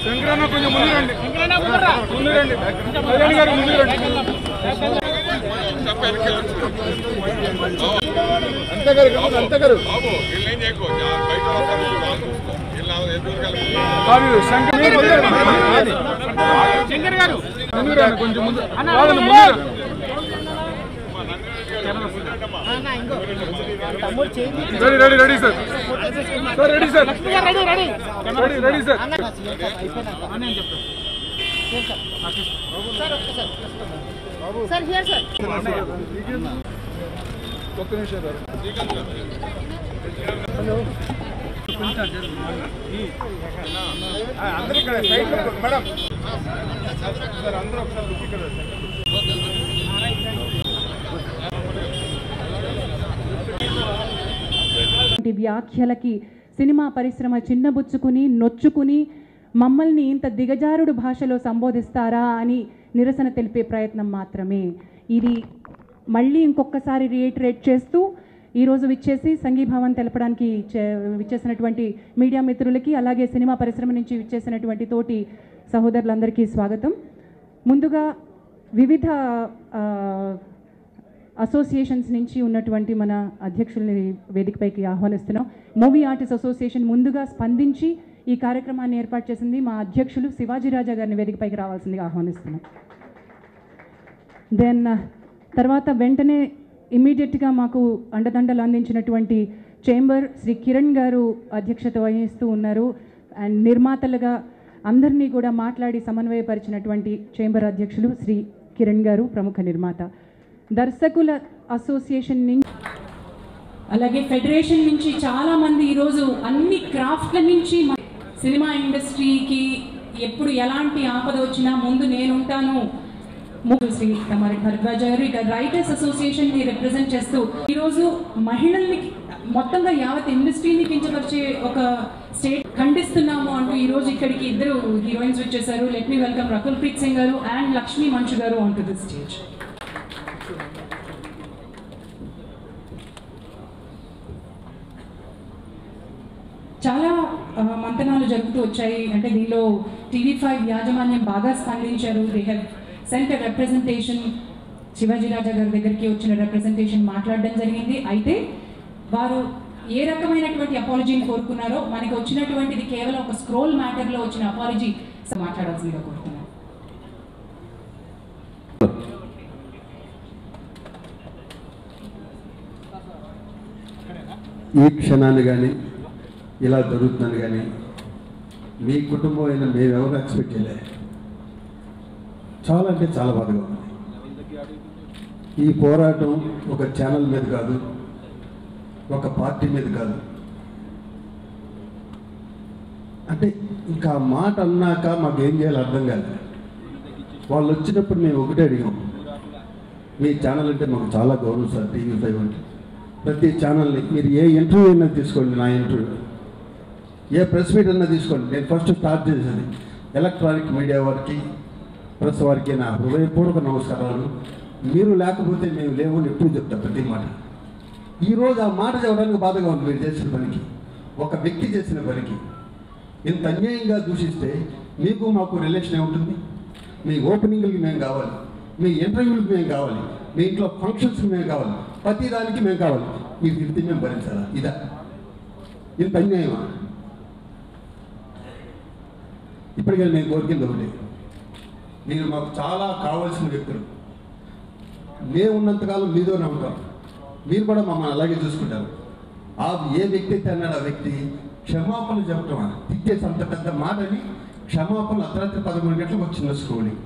శంకరన్న కొంచెం ముందు రండి, ముందు రండి, కళ్యాణ్ గారు ముందు రండి. అంతగారు శంకర్ గారు ముందు రండి, కొంచెం ముందు ready ready sir, sir ready sir, ready ready sir. ఒక్క నిమిషం సార్. హలో అందరూ ఇక్కడ మేడం సార్, అందరూ ఒకసారి లుక్ ఇక్కడ. వ్యాఖ్యలకి సినిమా పరిశ్రమ చిన్నబుచ్చుకుని నొచ్చుకుని మమ్మల్ని ఇంత దిగజారుడు భాషలో సంబోధిస్తారా అని నిరసన తెలిపే ప్రయత్నం మాత్రమే ఇది. మళ్ళీ ఇంకొకసారి రీఇటరేట్ చేస్తూ ఈరోజు విచ్చేసి సంఘీభావం తెలపడానికి విచ్చేసినటువంటి మీడియా మిత్రులకి, అలాగే సినిమా పరిశ్రమ నుంచి విచ్చేసినటువంటి తోటి సహోదరులందరికీ స్వాగతం. ముందుగా వివిధ అసోసియేషన్స్ నుంచి ఉన్నటువంటి మన అధ్యక్షుల్ని వేదికపైకి ఆహ్వానిస్తున్నాం. మూవీ ఆర్టిస్ట్ అసోసియేషన్ ముందుగా స్పందించి ఈ కార్యక్రమాన్ని ఏర్పాటు చేసింది. మా అధ్యక్షులు శివాజీ రాజా గారిని వేదికపైకి రావాల్సిందిగా ఆహ్వానిస్తున్నాం. దెన్ తర్వాత వెంటనే ఇమ్మీడియట్గా మాకు అండదండలు అందించినటువంటి చేంబర్ శ్రీ కిరణ్ గారు అధ్యక్షత వహిస్తూ ఉన్నారు. అండ్ నిర్మాతలుగా అందరినీ కూడా మాట్లాడి సమన్వయపరిచినటువంటి చేంబర్ అధ్యక్షులు శ్రీ కిరణ్ గారు, ప్రముఖ నిర్మాత. దర్శకుల అసోసియేషన్ నుంచి, అలాగే ఫెడరేషన్ నుంచి చాలామంది ఈరోజు అన్ని క్రాఫ్ట్ల నుంచి సినిమా ఇండస్ట్రీకి ఎప్పుడు ఎలాంటి ఆపద వచ్చినా ముందు నేనుంటాను. శ్రీ తమారి భరద్వాజ గారు ఇక రైటర్స్ అసోసియేషన్ని రిప్రజెంట్ చేస్తూ ఈరోజు మహిళల్ని మొత్తంగా యావత్ ఇండస్ట్రీని కించపరిచే ఒక స్టేట్ ఖండిస్తున్నాము అంటూ ఈరోజు ఇక్కడికి ఇద్దరు హీరోయిన్స్ వచ్చేసారు. Let me welcome Rakul Preet Singh గారు అండ్ లక్ష్మీ మంచు గారు ఆన్ టు ది స్టేజ్. చాలా మంతనాలు జరుగుతూ వచ్చాయి. అంటే దీనిలో TV5 యాజమాన్యం బాగా స్పందించారు. They have sent a representation. Shivaji Raja గారి దగ్గరికి వచ్చిన రిప్రజెంటేషన్ మాట్లాడడం జరిగింది. అయితే వారు ఏ రకమైనటువంటి అపాలజీని కోరుకున్నారో మనకి వచ్చినటువంటిది కేవలం ఒక స్క్రోల్ మ్యాటర్లో వచ్చిన అపాలజీ మాట్లాడాల్సిందిగా కోరుకున్నారు. ఈ క్షణాన్ని కానీ ఇలా జరుగుతుందని కానీ మీ కుటుంబం అయినా మేమెవరు ఎక్స్పెక్ట్ చేయలే. చాలా అంటే చాలా బాధగా ఉంది. ఈ పోరాటం ఒక ఛానల్ మీద కాదు, ఒక పార్టీ మీద కాదు. అంటే ఇంకా మాట అన్నాక మాకు ఏం చేయాలో అర్థం కాదు. వాళ్ళు వచ్చినప్పుడు మేము ఒకటే అడిగాం, మీ ఛానల్ అంటే మాకు చాలా గౌరవం సార్. TV5 అంటే ప్రతి ఛానల్ని మీరు ఏ ఇంటర్వ్యూ అయినా తీసుకోండి, నా ఇంటర్వ్యూ, ఏ ప్రెస్ మీట్ అయినా తీసుకోండి. నేను ఫస్ట్ స్టార్ట్ చేసేది ఎలక్ట్రానిక్ మీడియా వారికి, ప్రెస్ వారికి నా హృదయపూర్వక నమస్కారాలు. మీరు లేకపోతే మేము లేవు అని ఎప్పుడు చెప్తాను ప్రతి మాట. ఈరోజు ఆ మాట చెప్పడానికి బాధగా ఉంది. మీరు చేసిన పనికి, ఒక వ్యక్తి చేసిన పనికి ఇంత అన్యాయంగా దూషిస్తే మీకు మాకు రిలేషన్ ఏముంటుంది? మీ ఓపెనింగ్లకి మేము కావాలి, మీ ఇంటర్వ్యూలకి మేము కావాలి, మీ ఇంట్లో ఫంక్షన్స్కి మేము కావాలి, ప్రతి దానికి మేము కావాలి. మీరు తిరిగి మేము భరించాలా? ఇదా ఇంత అన్యాయమా? ఇప్పటికే నేను కోరికింది ఒకటి, మీరు మాకు చాలా కావాల్సిన వ్యక్తులు. మేము ఉన్నంతకాలం మీతోనే ఉంటాం, మీరు కూడా మమ్మల్ని అలాగే చూసుకుంటారు. ఆ ఏ వ్యక్తి అయితే అన్నాడు ఆ వ్యక్తి క్షమాపణ చెప్పటం, తిట్టేసి అంత పెద్ద మాటని క్షమాపణ అర్ధరాత్రి 11 గంటలకు వచ్చిన స్కూలింగ్.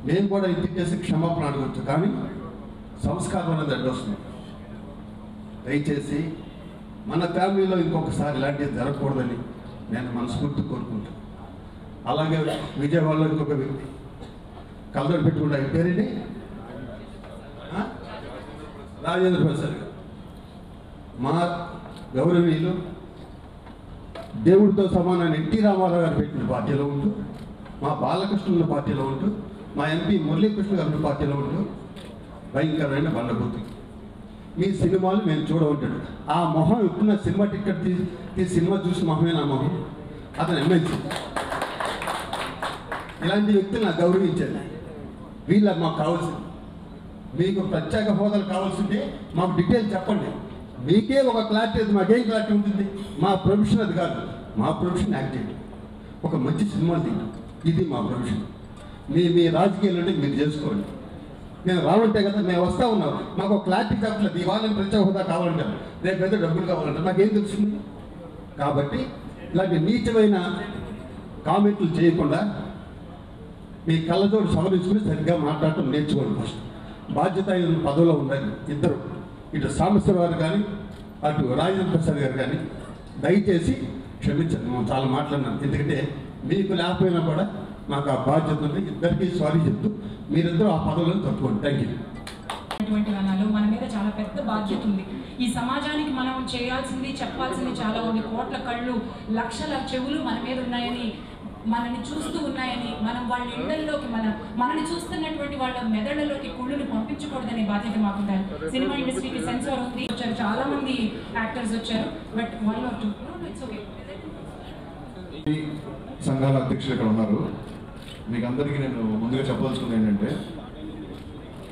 మేము కూడా తిట్టేసి క్షమాపణ అడగచ్చు, కానీ సంస్కారం అనేది అడ్డొస్తుంది. దయచేసి మన ఫ్యామిలీలో ఇంకొకసారి ఇలాంటివి జరగకూడదని నేను మనస్ఫూర్తి కోరుకుంటాను. అలాగే విజయవాడలో ఇంకొక వ్యక్తి కలదోడు పెట్టుకుంటా, పేరేంటి, రాజేంద్ర ప్రసాద్ గారు, మా గౌరవీయులు, దేవుడితో సమానాన్ని ఎన్టీ రామారావు గారు పెట్టిన పార్టీలో ఉంటూ, మా బాలకృష్ణ పార్టీలో ఉంటూ, మా ఎంపీ మురళీకృష్ణ గారి పార్టీలో ఉంటూ, భయంకరమైన బండబూతి. మీ సినిమాలు మేము చూడవుంటాడు. ఆ మొహం ఎప్పుడున్న సినిమా టికెట్ తీసి సినిమా చూసిన మొహమే నా మొహం. అతను ఎమ్మెల్సీ. ఇలాంటి వ్యక్తులు నాకు గౌరవించండి. వీళ్ళ మాకు కావాల్సింది. మీకు ప్రత్యేక హోదాలు కావాల్సిందే మాకు డీటెయిల్ చెప్పండి. మీకే ఒక క్లారిటీ అది, మాకేం క్లారిటీ ఉంటుంది? మా ప్రొఫెషన్ అది కాదు. మా ప్రొఫెషన్ యాక్టింగ్. ఒక మంచి సినిమా తీయడం, ఇది మా ప్రొఫెషన్. మీ రాజకీయాలు అంటే మీరు చేసుకోండి. నేను రావంటే కదా మేము వస్తూ ఉన్నాం. మాకు ఒక క్లారిటీ చెప్పలేదు. ఇవాళ ప్రత్యేక హోదా కావాలంటారు, రేపు ఏదో డబ్బులు కావాలంటారు. నాకేం తెలుస్తుంది? కాబట్టి ఇలాంటి నీచమైన కామెంట్లు చేయకుండా మీ కళ్ళతోటి సవరించుకుని సరిగ్గా మాట్లాడటం నేర్చుకోండి. ఫస్ట్ బాధ్యతాయుత పదవిలో ఉండాలి ఇద్దరు. ఇటు సాంబశివరావు కానీ అటు రాజేంద్ర ప్రసాద్ గారు కానీ దయచేసి క్షమించండి. మనం చాలా మాట్లాడినాం. ఎందుకంటే మీకు లేకపోయినా కూడా మాకు ఆ బాధ్యత ఉంది. ఇద్దరికీ సారీ చెప్తూ మీరిద్దరూ ఆ పదవులను తప్పుకోండి. Thank you. మన మీద చాలా పెద్ద బాధ్యత ఉంది. ఈ సమాజానికి మనం చేయాల్సింది, చెప్పాల్సింది చాలా ఉంది. కోట్ల కళ్ళు, లక్షల చెవులు మన మీద ఉన్నాయని, మనని చూస్తూ ఉన్నాయని, మనం వాళ్ళ ఇళ్లలోకి మనని చూస్తున్నటువంటి వాళ్ళ మెదడులోకి కుళ్ళుని పంపించకూడదనే బాధ్యత మాకుంటారు. సినిమా ఇండస్ట్రీకి సెన్సార్ ఉంది. వచ్చారు చాలా మంది యాక్టర్స్ వచ్చారు. But 1 or 2 it's okay. సంఘాల అధ్యక్షులు ఇక్కడ ఉన్నారు. మీకు అందరికీ నేను ముందుగా చెప్పదలుచుకుంది ఏంటంటే,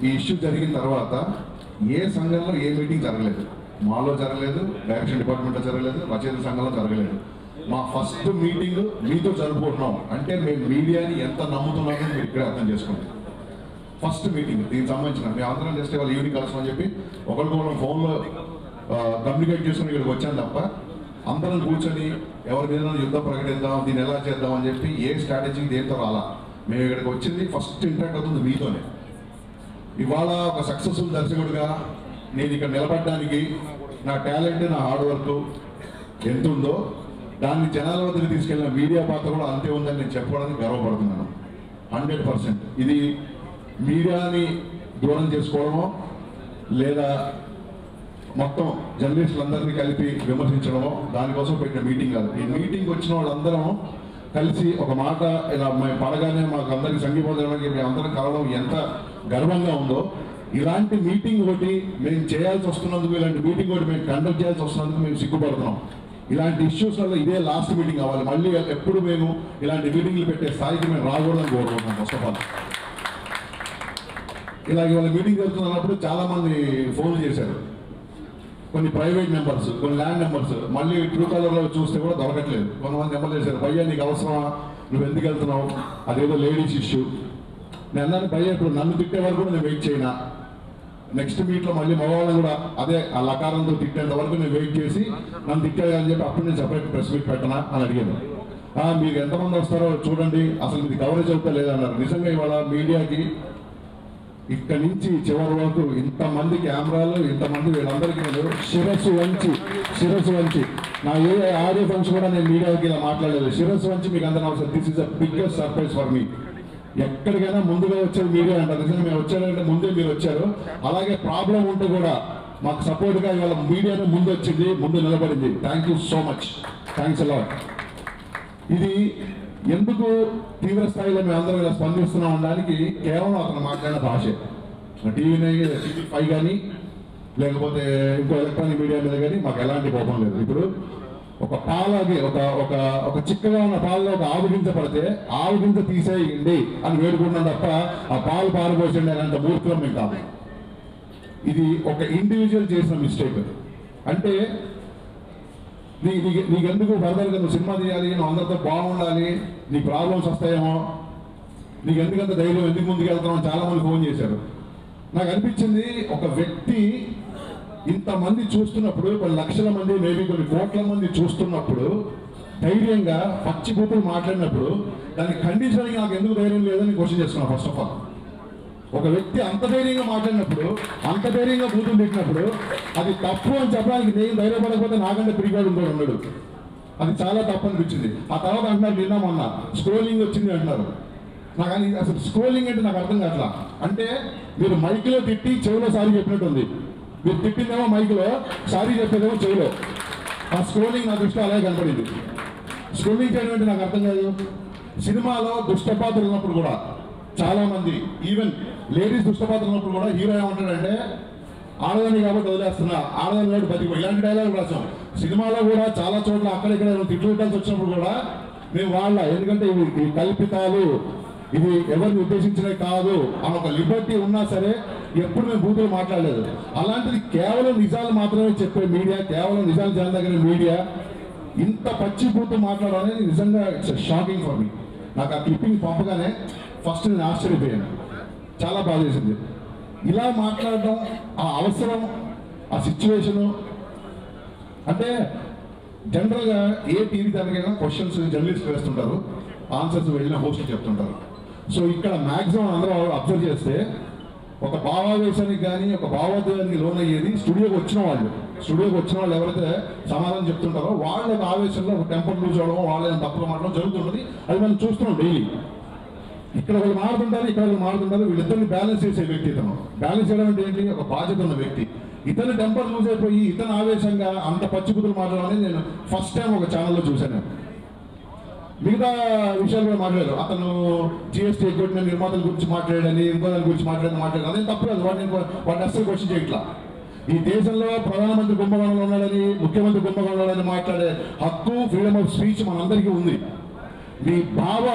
ఈ ఇష్యూ జరిగిన తర్వాత ఏ సంఘంలో ఏ మీటింగ్ జరగలేదు. మాలో జరగలేదు, డైరెక్షన్ డిపార్ట్మెంట్లో జరగలేదు, రచయిత సంఘంలో జరగలేదు. మా ఫస్ట్ మీటింగ్ మీతో జరుపుకుంటున్నాం. అంటే మేము మీడియాని ఎంత నమ్ముతున్నామో మీరు ఇక్కడే అర్థం చేసుకోండి. ఫస్ట్ మీటింగ్ దీనికి సంబంధించిన మేము అందరం జస్ట్ వాళ్ళు ఈవినింగ్ కలుస్తామని చెప్పి ఒకరికొకరు ఫోన్లో కమ్యూనికేట్ చేసుకుని ఇక్కడికి వచ్చాను తప్ప అందరం కూర్చొని ఎవరి మీద యుద్ధం ప్రకటిద్దాం, దీన్ని ఎలా చేద్దాం అని చెప్పి ఏ స్ట్రాటజీ దేంతో రాలా. మేము ఇక్కడికి వచ్చింది ఫస్ట్ ఇంటరాక్ట్ అవుతుంది మీతోనే. ఇవాళ ఒక సక్సెస్ఫుల్ దర్శకుడిగా నేను ఇక్కడ నిలబడడానికి నా టాలెంట్, నా హార్డ్ వర్క్ ఎంత ఉందో దాన్ని జనాల వద్దకు తీసుకెళ్ళిన మీడియా పాత్ర కూడా అంతే ఉందని నేను చెప్పడానికి గర్వపడుతున్నాను. 100%. ఇది మీడియాని దూరం చేసుకోవడమో లేదా మొత్తం జర్నలిస్టులందరినీ కలిపి విమర్శించడమో దానికోసం పెట్టిన మీటింగ్ కాదు. ఈ మీటింగ్ వచ్చిన వాళ్ళందరం కలిసి ఒక మాట ఇలా మేము పడగానే మాకు అందరికీ సంఘీభావానికి మేము అందరం కలవడం ఎంత గర్వంగా ఉందో, ఇలాంటి మీటింగ్ ఒకటి మేము చేయాల్సి వస్తున్నందుకు, ఇలాంటి మీటింగ్ ఒకటి మేము కండక్ట్ చేయాల్సి వస్తున్నందుకు మేము సిగ్గుపడుతున్నాం. ఇలాంటి ఇష్యూస్లలో ఇదే లాస్ట్ మీటింగ్ అవ్వాలి. మళ్ళీ ఎప్పుడు మేము ఇలాంటి మీటింగ్లు పెట్టే స్థాయికి మేము రాకూడదని కోరుకుంటున్నాం. ఫస్ట్ ఆఫ్ ఆల్ ఇలాగ ఇవాళ మీటింగ్ జరుగుతున్నప్పుడు చాలామంది ఫోన్లు చేశారు. కొన్ని ప్రైవేట్ నెంబర్స్, కొన్ని ల్యాండ్ నెంబర్స్, మళ్ళీ ట్రూ కలర్లో చూస్తే కూడా దొరకట్లేదు. కొంతమంది నెంబర్ చేశారు, భయ్యా నీకు అవసరమా, నువ్వు ఎందుకు వెళ్తున్నావు, అదేదో లేడీస్ ఇష్యూ. నేను అన్నాను, భయ్యా ఇప్పుడు నన్ను తిట్టే వరకు కూడా నేను వెయిట్ చేయనా, నెక్స్ట్ మీట్లో మళ్ళీ మగవాళ్ళని కూడా అదే ఆ లకారంతో తిట్టేంత వరకు నేను వెయిట్ చేసి నన్ను తిట్టాలి అని చెప్పి అప్పుడు నేను సెపరేట్ ప్రెస్ మీట్ పెట్టనా అని అడిగాను. మీకు ఎంతమంది వస్తారో చూడండి, అసలు ఇది కవరేజ్ అవుతా లేదన్నారు. నిజంగా ఇవాళ మీడియాకి ఇక్కడి నుంచి చివరి వరకు ఇంతమంది కెమెరాలు, ఇంతమంది వీళ్ళందరికీ నేను శిరస్సు వంచి నా ఏ ఆడియో ఫంక్షన్ కూడా నేను మీడియాకి ఇలా మాట్లాడలేదు. శిరస్సు వంచి మీకు అందరూ అవసరం. This is the biggest surprise for me. ఎక్కడికైనా ముందుగా వచ్చేది మీడియా అంటారు. నిజంగా మేము వచ్చారంటే ముందే మీరు వచ్చారు. అలాగే ప్రాబ్లం ఉంటే కూడా మాకు సపోర్ట్గా ఇవాళ మీడియానే ముందు వచ్చింది, ముందు నిలబడింది. Thank you so much. Thanks a lot. ఇది ఎందుకు తీవ్ర స్థాయిలో మేము అందరం ఇలా స్పందిస్తున్నాం అనడానికి కేవలం అతను మాట్లాడిన భాషే. TV5 కానీ లేకపోతే ఇంకో ఎలక్ట్రానిక్ మీడియా మీద కానీ మాకు ఎలాంటి కోపం లేదు. ఇప్పుడు ఒక పాలకి ఒక చిక్కగా ఉన్న పాలలో ఒక ఆవుగింజ పడితే ఆవుగింజ తీసేయండి అని వేడుకుంటున్నాం తప్ప ఆ పాలు పారబోసండి అనేంత మూర్ఖం మేము కాదు. ఇది ఒక ఇండివిజువల్ చేసిన మిస్టేక్. అంటే నీకెందుకు ఫర్దర్గా నువ్వు సినిమా తీయాలి, నువ్వు అందరితో బాగుండాలి, నీ ప్రాబ్లమ్స్ వస్తాయేమో, నీకు ఎందుకంత ధైర్యం, ఎందుకు ముందుకు వెళ్తున్నావు చాలా మంది ఫోన్ చేశారు. నాకు అనిపించింది, ఒక వ్యక్తి ఇంతమంది చూస్తున్నప్పుడు, కొన్ని లక్షల మంది, మేబీ కొన్ని కోట్ల మంది చూస్తున్నప్పుడు ధైర్యంగా పచ్చి బూతులు మాట్లాడినప్పుడు దాన్ని ఖండించడానికి నాకు ఎందుకు ధైర్యం లేదని క్వశ్చన్ చేస్తున్నాను. ఫస్ట్ ఆఫ్ ఆల్ ఒక వ్యక్తి అంత ధైర్యంగా మాట్లాడినప్పుడు, అంత ధైర్యంగా బూతులు పెట్టినప్పుడు అది తప్పు అని చెప్పడానికి నేను ధైర్యపడకపోతే నాకంటే ప్రిపేర్డ్ ఇంకోటి ఉన్నాడు. అది చాలా తప్పు అనిపించింది. ఆ తర్వాత అంటున్నారు, నిన్న మొన్న స్క్రోలింగ్ వచ్చింది అంటున్నారు. నాకు అసలు స్క్రోలింగ్ అంటే నాకు అర్థం కావట్లా. అంటే మీరు మైక్లో తిట్టి చెవిలో సారీ చెప్పినట్టు ఉంది. మీరు తిట్టిందేమో మైక్లో, సారీ చెప్పేదేమో చెవిలో. ఆ స్క్రోలింగ్ నా దృష్టిలో అలాగే కనపడింది. స్క్రోలింగ్ చేయడం అంటే నాకు అర్థం కాదు. సినిమాలో దుష్టపాత్రలు ఉన్నప్పుడు కూడా చాలా మంది ఈవెన్ లేడీస్ దుష్టపాత్రన్నప్పుడు కూడా హీరో ఏమంటాడంటే ఆడదాన్ని కాబట్టి వదిలేస్తున్నా, ఆడదాన్ని కాబట్టి బతికి, ఇలాంటి డైలాగ్ రాసాం. సినిమాలో కూడా చాలా చోట్ల అక్కడిక్కడ తిట్లు పెట్టాల్సి వచ్చినప్పుడు కూడా మేము ఎందుకంటే ఇవి కల్పితాలు, ఇది ఎవరిని ఉద్దేశించినవి కాదు అని ఒక లిబర్టీ ఉన్నా సరే ఎప్పుడు మేము బూతులు మాట్లాడలేదు. అలాంటిది కేవలం నిజాలు మాత్రమే చెప్పే మీడియా, కేవలం నిజాలు జనదగిన మీడియా ఇంత పచ్చి బూతులు మాట్లాడాలని నిజంగా ఇట్స్ షాకింగ్ ఫర్ మీ. నాకు ఆ క్లిప్పింగ్ పంపగానే ఫస్ట్ నేను ఆశ్చర్యపోయాను, చాలా బాధ చేసింది. ఇలా మాట్లాడడం, ఆ అవసరం, ఆ సిచ్యువేషను, అంటే జనరల్గా ఏ టీవీ దానికైనా క్వశ్చన్స్ జర్నలిస్ట్ వేస్తుంటారు, ఆన్సర్స్ వెళ్ళిన హోస్ట్ చెప్తుంటారు. సో ఇక్కడ మ్యాక్సిమం అందరూ అబ్జర్వ్ చేస్తే ఒక భావావేశానికి కానీ ఒక భావోద్వేగానికి లోనయ్యేది స్టూడియోకి వచ్చిన వాళ్ళు ఎవరైతే సమాధానం చెప్తుంటారో వాళ్ళ ఆవేశంలో ఒక టెంపర్ లూజ్ అవడం, వాళ్ళ తప్పులు మాట్లాడడం జరుగుతుంటుంది. అది మనం చూస్తున్నాం డైలీ. ఇక్కడ వాళ్ళు మారుతుంటారు, ఇక్కడ వాళ్ళు మారుతుంటారు. వీళ్ళిద్దరిని బ్యాలెన్స్ చేసే వ్యక్తి ఇతను. బ్యాలెన్స్ చేయడం అంటే ఏంటి? ఒక బాధ్యత ఉన్న వ్యక్తి. ఇతను టెంపర్ లూజ్ అయిపోయి ఇతను ఆవేశంగా అంత పచ్చిబుద్ధులు మాట్లాడాలని నేను ఫస్ట్ టైం ఒక ఛానల్లో చూశాను. మిగతా విషయాలు కూడా మాట్లాడారు. అతను జిఎస్టీ ఎగ్గొట్టిన నిర్మాతల గురించి మాట్లాడని, ఇంకో దాని గురించి మాట్లాడారు. అదేం తప్పలేదు, వాడిని అస్సలు క్వశ్చన్ చేయట్లా. ఈ దేశంలో ప్రధానమంత్రి కుంభకోణంలో ఉన్నాడని, ముఖ్యమంత్రి కుంభకోణంలో ఉన్నాడని మాట్లాడే హక్కు, ఫ్రీడమ్ ఆఫ్ స్పీచ్ మనందరికీ ఉంది. మీ భావ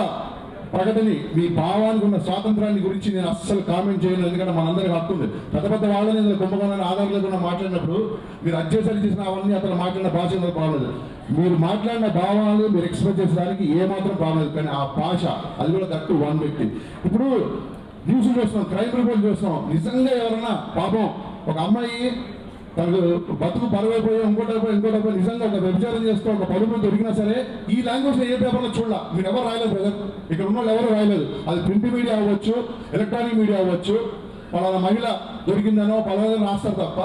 ప్రకటని, మీ భావానికి ఉన్న స్వాతంత్రాన్ని గురించి నేను అస్సలు కామెంట్ చేయను, ఎందుకంటే మనందరికీ హక్కు ఉంది. పెద్ద వాళ్ళని కుంభకోణాన్ని ఆధారం లేకుండా మాట్లాడినప్పుడు మీరు అధ్యయనం చేసిన అవన్నీ అతను మాట్లాడిన భాష ప్రాబ్లం లేదు. మీరు మాట్లాడిన భావాలు మీరు ఎక్స్ప్రెస్ చేసడానికి ఏమాత్రం ప్రాబ్లం లేదు. కానీ ఆ భాష, అది కూడా దట్టు వన్ వ్యక్తి. ఇప్పుడు న్యూస్ చూస్తున్నాం, క్రైమ్ రిపోర్ట్ చూస్తున్నాం. నిజంగా ఎవరన్నా పాపం ఒక అమ్మాయి తనకు బతుకు పరువైపోయి ఇంకోటైపోయి నిజంగా ఒక వ్యభిచారం చేస్తూ ఒక పరువు దొరికినా సరే ఈ లాంగ్వేజ్ ఏ పేపర్లో చూడాల. మీరు ఎవరు రాయలేదు బ్రదర్, ఇక్కడ ఉన్న వాళ్ళు ఎవరు రాయలేదు. అది ప్రింట్ మీడియా అవ్వచ్చు, ఎలక్ట్రానిక్ మీడియా అవ్వచ్చు. పలానా మహిళ దొరికిందనో పలానా రాస్తారు తప్ప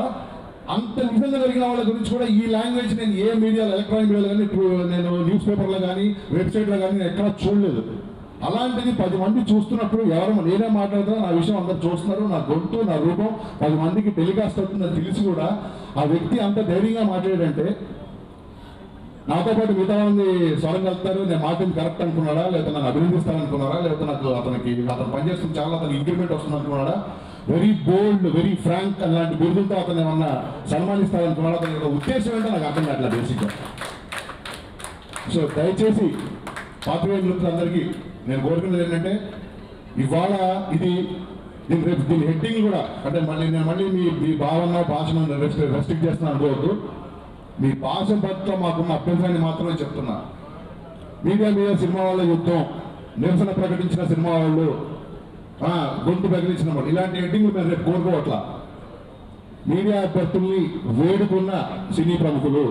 అంత నిజంగా జరిగిన వాళ్ళ గురించి కూడా ఈ లాంగ్వేజ్ నేను ఏ మీడియాలో, ఎలక్ట్రానిక్ మీడియాలో కానీ, నేను న్యూస్ పేపర్లో కానీ, వెబ్సైట్లో కానీ నేను ఎక్కడా చూడలేదు. అలాంటిది 10 మంది చూస్తున్నప్పుడు ఎవరు నేనే మాట్లాడుతున్నా, నా విషయం అందరు చూస్తున్నారు, నా గొంతు, నా రూపం 10 మందికి టెలికాస్ట్ అవుతుందని తెలిసి కూడా ఆ వ్యక్తి అంత ధైర్యంగా మాట్లాడాడంటే నాతో పాటు మిగతా మంది స్వరం కలుపుతారు, నేను మాట్లాడింది కరెక్ట్ అనుకున్నాడా, లేకపోతే నన్ను అభినందిస్తారనుకున్నారా, లేకపోతే నాకు అతను పనిచేస్తున్న చాలా అతను ఇంక్రిమెంట్ వస్తుంది అనుకున్నాడా, వెరీ బోల్డ్, వెరీ ఫ్రాంక్ అలాంటి బిరుదులతో అతను ఏమన్నా సన్మానిస్తారనుకున్నాడా, అతని యొక్క ఉద్దేశం ఏంటో నాకు అర్థం కావట్లేదు బేసిక్గా. సో దయచేసి పాత్రికేయ మిత్రులందరికీ నేను కోరుకున్నది ఏంటంటే ఇవాళ ఇది దీని హెడ్డింగ్ కూడా అంటే మళ్ళీ మీ భావన భాషను రెస్ట్రిక్ట్ చేస్తున్నా అనుకోవద్దు. మీ భాష పట్ల మాకున్న అభ్యంతరాన్ని మాత్రమే చెప్తున్నా. మీడియా మీద సినిమా వాళ్ళ యుద్ధం, నిరసన ప్రకటించిన సినిమా వాళ్ళు, గొంతు ప్రకటించిన వాళ్ళు, ఇలాంటి హెడ్డింగ్లు మేము రేపు కోరుకోవట్లా. మీడియా అభ్యర్థుల్ని వేడుకున్న సినీ ప్రముఖులు,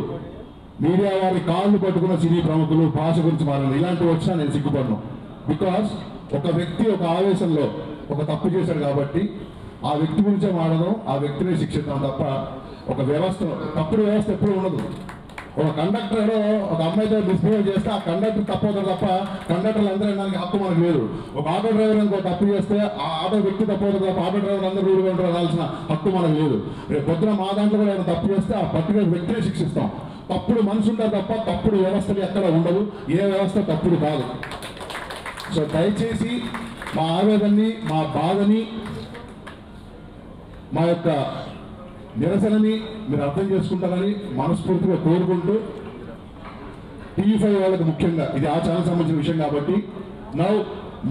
మీడియా వారి కాళ్ళు పట్టుకున్న సినీ ప్రముఖులు భాష గురించి మాట్లాడారు. ఇలాంటివి వచ్చినా నేను సిగ్గుపడను. బికాస్ ఒక వ్యక్తి ఒక ఆవేశంలో ఒక తప్పు చేశాడు కాబట్టి ఆ వ్యక్తి గురించే మాడడం, ఆ వ్యక్తిని శిక్షిద్దాం తప్ప ఒక వ్యవస్థ, తప్పుడు వ్యవస్థ ఎప్పుడు ఉండదు. ఒక కండక్టర్ ఒక అమ్మాయితో మిస్బిహేవ్ చేస్తే ఆ కండక్టర్ తప్పవుతారు తప్ప కండక్టర్లు అందరూ దానికి హక్కు మనకు లేదు. ఒక ఆటో డ్రైవర్ ఇంకో తప్పు చేస్తే ఆ ఆటో వ్యక్తి తప్పవుతారు తప్ప ఆటో డ్రైవర్ అందరూ రూల్గా ఉండాల్సిన హక్కు మనకు లేదు. రేపు పొద్దున మా దాంట్లో కూడా తప్పు చేస్తే ఆ పర్టికులర్ వ్యక్తిని శిక్షిస్తాం. తప్పుడు మనుషులు ఉంటారు తప్ప తప్పుడు వ్యవస్థలు ఎక్కడ ఉండదు. ఏ వ్యవస్థ తప్పుడు కాదు. సో దయచేసి మా ఆవేదనని, మా బాధని, మా యొక్క నిరసనని మీరు అర్థం చేసుకుంటారని మనస్ఫూర్తిగా కోరుకుంటూ, టీవీ5 వాళ్ళకి ముఖ్యంగా ఇది ఆ ఛానల్ సంబంధించిన విషయం కాబట్టి నౌ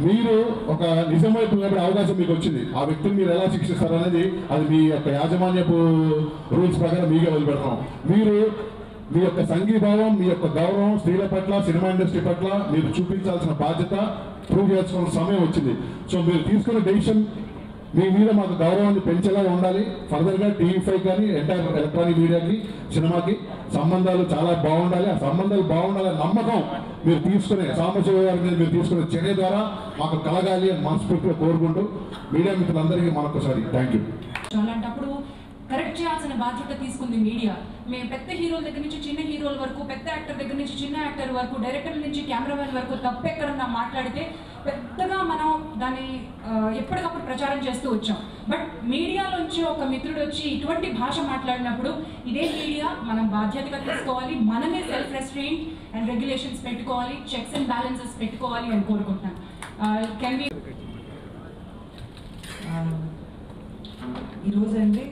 మీరు ఒక నిజం వైపు నిలబడే అవకాశం మీకు వచ్చింది. ఆ వ్యక్తిని మీరు ఎలా శిక్షిస్తారనేది అది మీ యొక్క యాజమాన్యపు రూల్స్ ప్రకారం మీకే వదిలిపెడతాం. మీరు మీ యొక్క సంఘీభావం, మీ యొక్క గౌరవం స్త్రీల పట్ల, సినిమా ఇండస్ట్రీ పట్ల మీరు చూపించాల్సిన బాధ్యత ప్రూవ్ చేసుకోవాల్సిన సమయం వచ్చింది. సో మీరు తీసుకున్న డెసిషన్ మీ మీద మాకు గౌరవాన్ని పెంచేలా ఉండాలి. ఫర్దర్గా టీవీ5 కానీ ఎంటైర్ ఎలక్ట్రానిక్ మీడియాకి, సినిమాకి సంబంధాలు చాలా బాగుండాలి. ఆ సంబంధాలు బాగుండాలి నమ్మకం మీరు తీసుకునే సాంబశివ గారి మీద మీరు తీసుకునే చర్య ద్వారా మాకు కలగాలి అని మనస్ఫూర్తిగా కోరుకుంటూ మీడియా మిత్రులందరికీ మరొకసారి థ్యాంక్ యూ. అలాంటప్పుడు కరెక్ట్ చేయాల్సిన బాధ్యత తీసుకుంది మీడియా. మేము పెద్ద హీరోల దగ్గర నుంచి చిన్న హీరోల వరకు, పెద్ద యాక్టర్ దగ్గర నుంచి చిన్న యాక్టర్ వరకు, డైరెక్టర్ నుంచి కెమెరామెన్ వరకు తప్పు ఎక్కడన్నా మాట్లాడితే పెద్దగా మనం దాన్ని ఎప్పటికప్పుడు ప్రచారం చేస్తూ వచ్చాం. బట్ మీడియాలోంచి ఒక మిత్రుడు వచ్చి ఇటువంటి భాష మాట్లాడినప్పుడు ఇదే మీడియా మనం బాధ్యతగా తీసుకోవాలి. మనమే సెల్ఫ్ రెస్ట్రెయింట్ అండ్ రెగ్యులేషన్స్ పెట్టుకోవాలి, చెక్స్ అండ్ బ్యాలెన్సెస్ పెట్టుకోవాలి అని కోరుకుంటున్నాను. కెన్ వి ఈరోజండి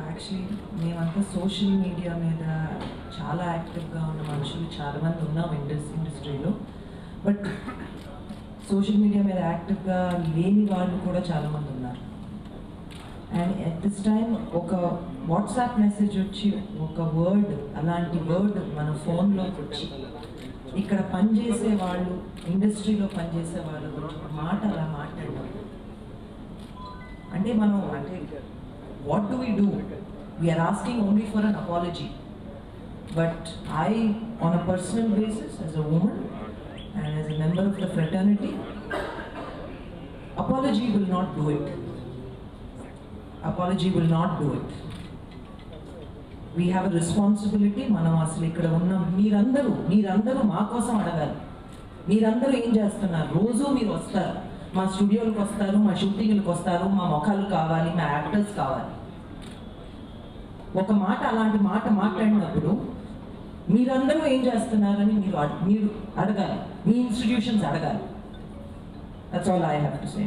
యాక్చువల్లీ మేమంతా సోషల్ మీడియా మీద చాలా యాక్టివ్గా ఉన్న మనుషులు చాలామంది ఉన్నాం ఇండస్ట్రీలో. బట్ సోషల్ మీడియా మీద యాక్టివ్గా లేని వాళ్ళు కూడా చాలామంది ఉన్నారు. అండ్ ఎట్ దిస్ టైం ఒక వాట్సాప్ మెసేజ్ వచ్చి ఒక వర్డ్, అలాంటి వర్డ్ మన ఫోన్లోకి వచ్చి ఇక్కడ పనిచేసే వాళ్ళు, ఇండస్ట్రీలో పనిచేసే వాళ్ళ గురించి మాట అలా మాట్లాడడం అంటే మనం అంటే what do we do? We are asking only for an apology. But I, on a personal basis, as a woman and as a member of the fraternity, apology will not do it. Apology will not do it. We have a responsibility. మనం అసలు ఇక్కడ ఉన్న మీరందరూ మా కోసం అడగాలి. మీరందరూ ఏం చేస్తున్నారు? రోజు మీరు వస్తారు, మా స్టూడియోలకు వస్తారు, మా షూటింగ్లకు వస్తారు, మా ముఖాలు కావాలి, మా యాక్టర్స్ కావాలి. ఒక మాట అలాంటి మాట మాట్లాడినప్పుడు మీరందరూ ఏం చేస్తున్నారని మీరు అడగాలి, మీ ఇన్స్టిట్యూషన్స్ అడగాలి. That's all I have to say.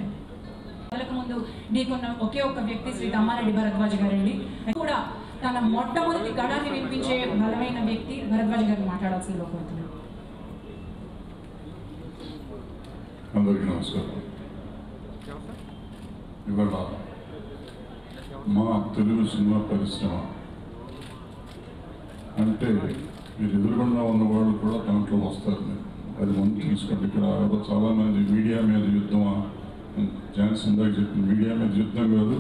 ముందు నీకున్న ఒకే ఒక్క వ్యక్తి శ్రీ తమ్మారెడ్డి భరద్వాజ్ గారండి. కూడా తన మొట్టమొదటి గడాన్ని వినిపించే బలమైన వ్యక్తి భరద్వాజ్ గారిని మాట్లాడాల్సిందిగా కోరుతున్నాను. అందరికీ నమస్కారం. ఇవాళ మా తెలుగు సినిమా పరిశ్రమ అంటే మీరు ఎదురుగుండా ఉన్నవాళ్ళు కూడా దాంట్లో వస్తారు. అది ముందు తీసుకోండి. ఇక్కడ చాలామంది మీడియా మీద యుద్ధమా, ఛాన్స్ ఇందాక చెప్పింది, మీడియా మీద యుద్ధం కాదు.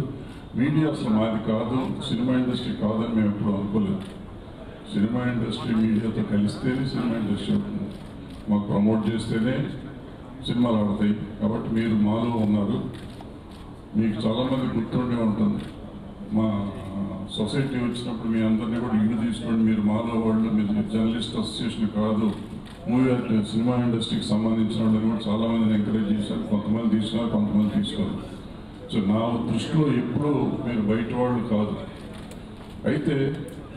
మీడియా అసలు మాది కాదు, సినిమా ఇండస్ట్రీ కాదని మేము ఎప్పుడు అనుకోలేదు. సినిమా ఇండస్ట్రీ మీడియాతో కలిస్తేనే సినిమా ఇండస్ట్రీ అవుతుంది. మాకు ప్రమోట్ చేస్తేనే సినిమాలు ఆడతాయి. కాబట్టి మీరు మాలో ఉన్నారు. మీకు చాలామంది గుర్తుండే ఉంటుంది, మా సొసైటీ వచ్చినప్పుడు మీ అందరినీ కూడా ఇల్లు తీసుకోండి, మీరు మాలో వాళ్ళు, మీరు జర్నలిస్ట్ అసోసియేషన్ కాదు, మూవీ సినిమా ఇండస్ట్రీకి సంబంధించిన వాళ్ళని కూడా చాలామందిని ఎంకరేజ్ చేశారు. కొంతమంది తీసుకున్నారు, కొంతమంది తీసుకోరు. సో నా దృష్టిలో ఎప్పుడూ మీరు బయట వాళ్ళు కాదు. అయితే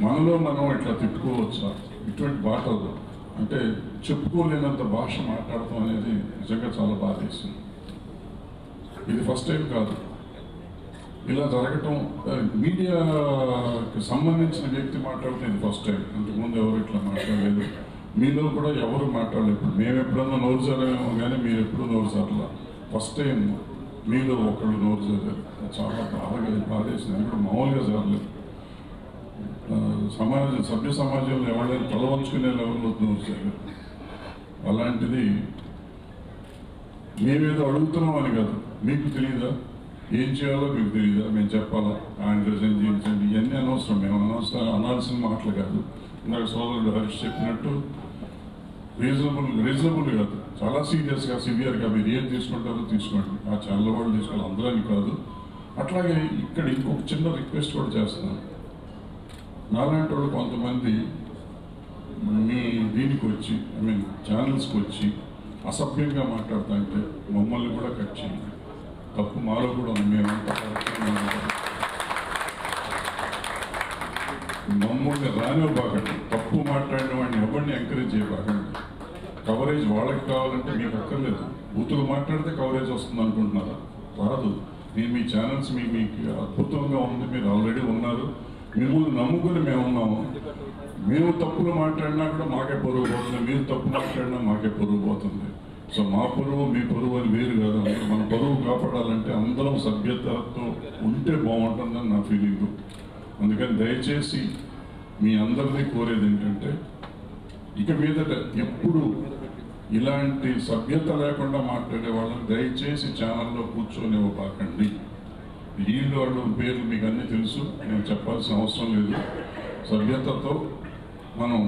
మనలో మనం ఇట్లా తిట్టుకోవచ్చా? ఇటువంటి బాటలు అంటే చెప్పుకోలేనంత భాష మాట్లాడటం అనేది నిజంగా చాలా బాధేస్తుంది. ఇది ఫస్ట్ టైం కాదు ఇలా జరగటం. మీడియాకి సంబంధించిన వ్యక్తి మాట్లాడితే ఇది ఫస్ట్ టైం. అంతకుముందు ఎవరు ఇట్లా మాట్లాడలేదు. మీలో కూడా ఎవరు మాట్లాడలేదు. మేము ఎప్పుడన్నా నోరు జారేమో కానీ మీరు ఎప్పుడు నోరు జారలా. ఫస్ట్ టైం మీలో ఒకళ్ళు నోరు జారారు. చాలా బాధేసింది. ఇప్పుడు మామూలుగా జారలేదు. సభ్య సమాజంలో ఎవరైనా తల వంచుకునే లెవెల్లో నోరు జారారు. అలాంటిది మేమేదో అడుగుతున్నాం అని కాదు. మీకు తెలియదా? ఏం చేయాలో మీకు తెలియదా? మేము చెప్పాలా? ఆయన రిజైన్ చేయించండి, ఇవన్నీ అనవసరం. మేము అనాల్సిన మాటలు కాదు. ఇందాక సోదరుడు హరీష్ చెప్పినట్టు రీజనబుల్ కాదు, చాలా సీరియస్గా సివియర్గా మీరు ఏం తీసుకుంటారో తీసుకోండి. ఆ ఛానల్ వాళ్ళు తీసుకోవాలి, అందరూ కాదు. అట్లాగే ఇక్కడ ఇంకొక చిన్న రిక్వెస్ట్ కూడా చేస్తున్నాను. నాలాంటి వాళ్ళు కొంతమంది మీ దీనికి వచ్చి ఛానల్స్కి వచ్చి అసభ్యంగా మాట్లాడుతుంటే మమ్మల్ని కూడా కట్ చేయండి. తప్పు మాలో కూడా ఉంది. మేమంతా మమ్మల్ని రానివ్వబాకండి. తప్పు మాట్లాడిన వాడిని ఎవరిని ఎంకరేజ్ చేయబాకండి. కవరేజ్ వాళ్ళకి కావాలంటే మీకు అక్కర్లేదు. బూతులు మాట్లాడితే కవరేజ్ వస్తుంది అనుకుంటున్నారా? రాదు. నేను మీ ఛానల్స్ మీకు అద్భుతంగా ఉంది. మీరు ఆల్రెడీ ఉన్నారు. మిమ్మల్ని నమ్ముకుని మేము ఉన్నాము. మేము తప్పులు మాట్లాడినా కూడా మాకే పొరుగు పోతుంది. మీరు తప్పు మాట్లాడినా మాకే పొరుగు పోతుంది. సో మా పొరుగు మీ పొరుగు అని వేరు కాదు. మన పొరుగు కాపాడాలంటే అందరం సభ్యతతో ఉంటే బాగుంటుందని నా ఫీలింగ్. అందుకని దయచేసి మీ అందరినీ కోరేది ఏంటంటే ఇక మీదట ఎప్పుడు ఇలాంటి సభ్యత లేకుండా మాట్లాడే వాళ్ళని దయచేసి ఛానల్లో కూర్చొనివ్వబాకండి. వీళ్ళు వాళ్ళ పేర్లు మీకు అన్నీ తెలుసు, నేను చెప్పాల్సిన అవసరం లేదు. సభ్యతతో మనం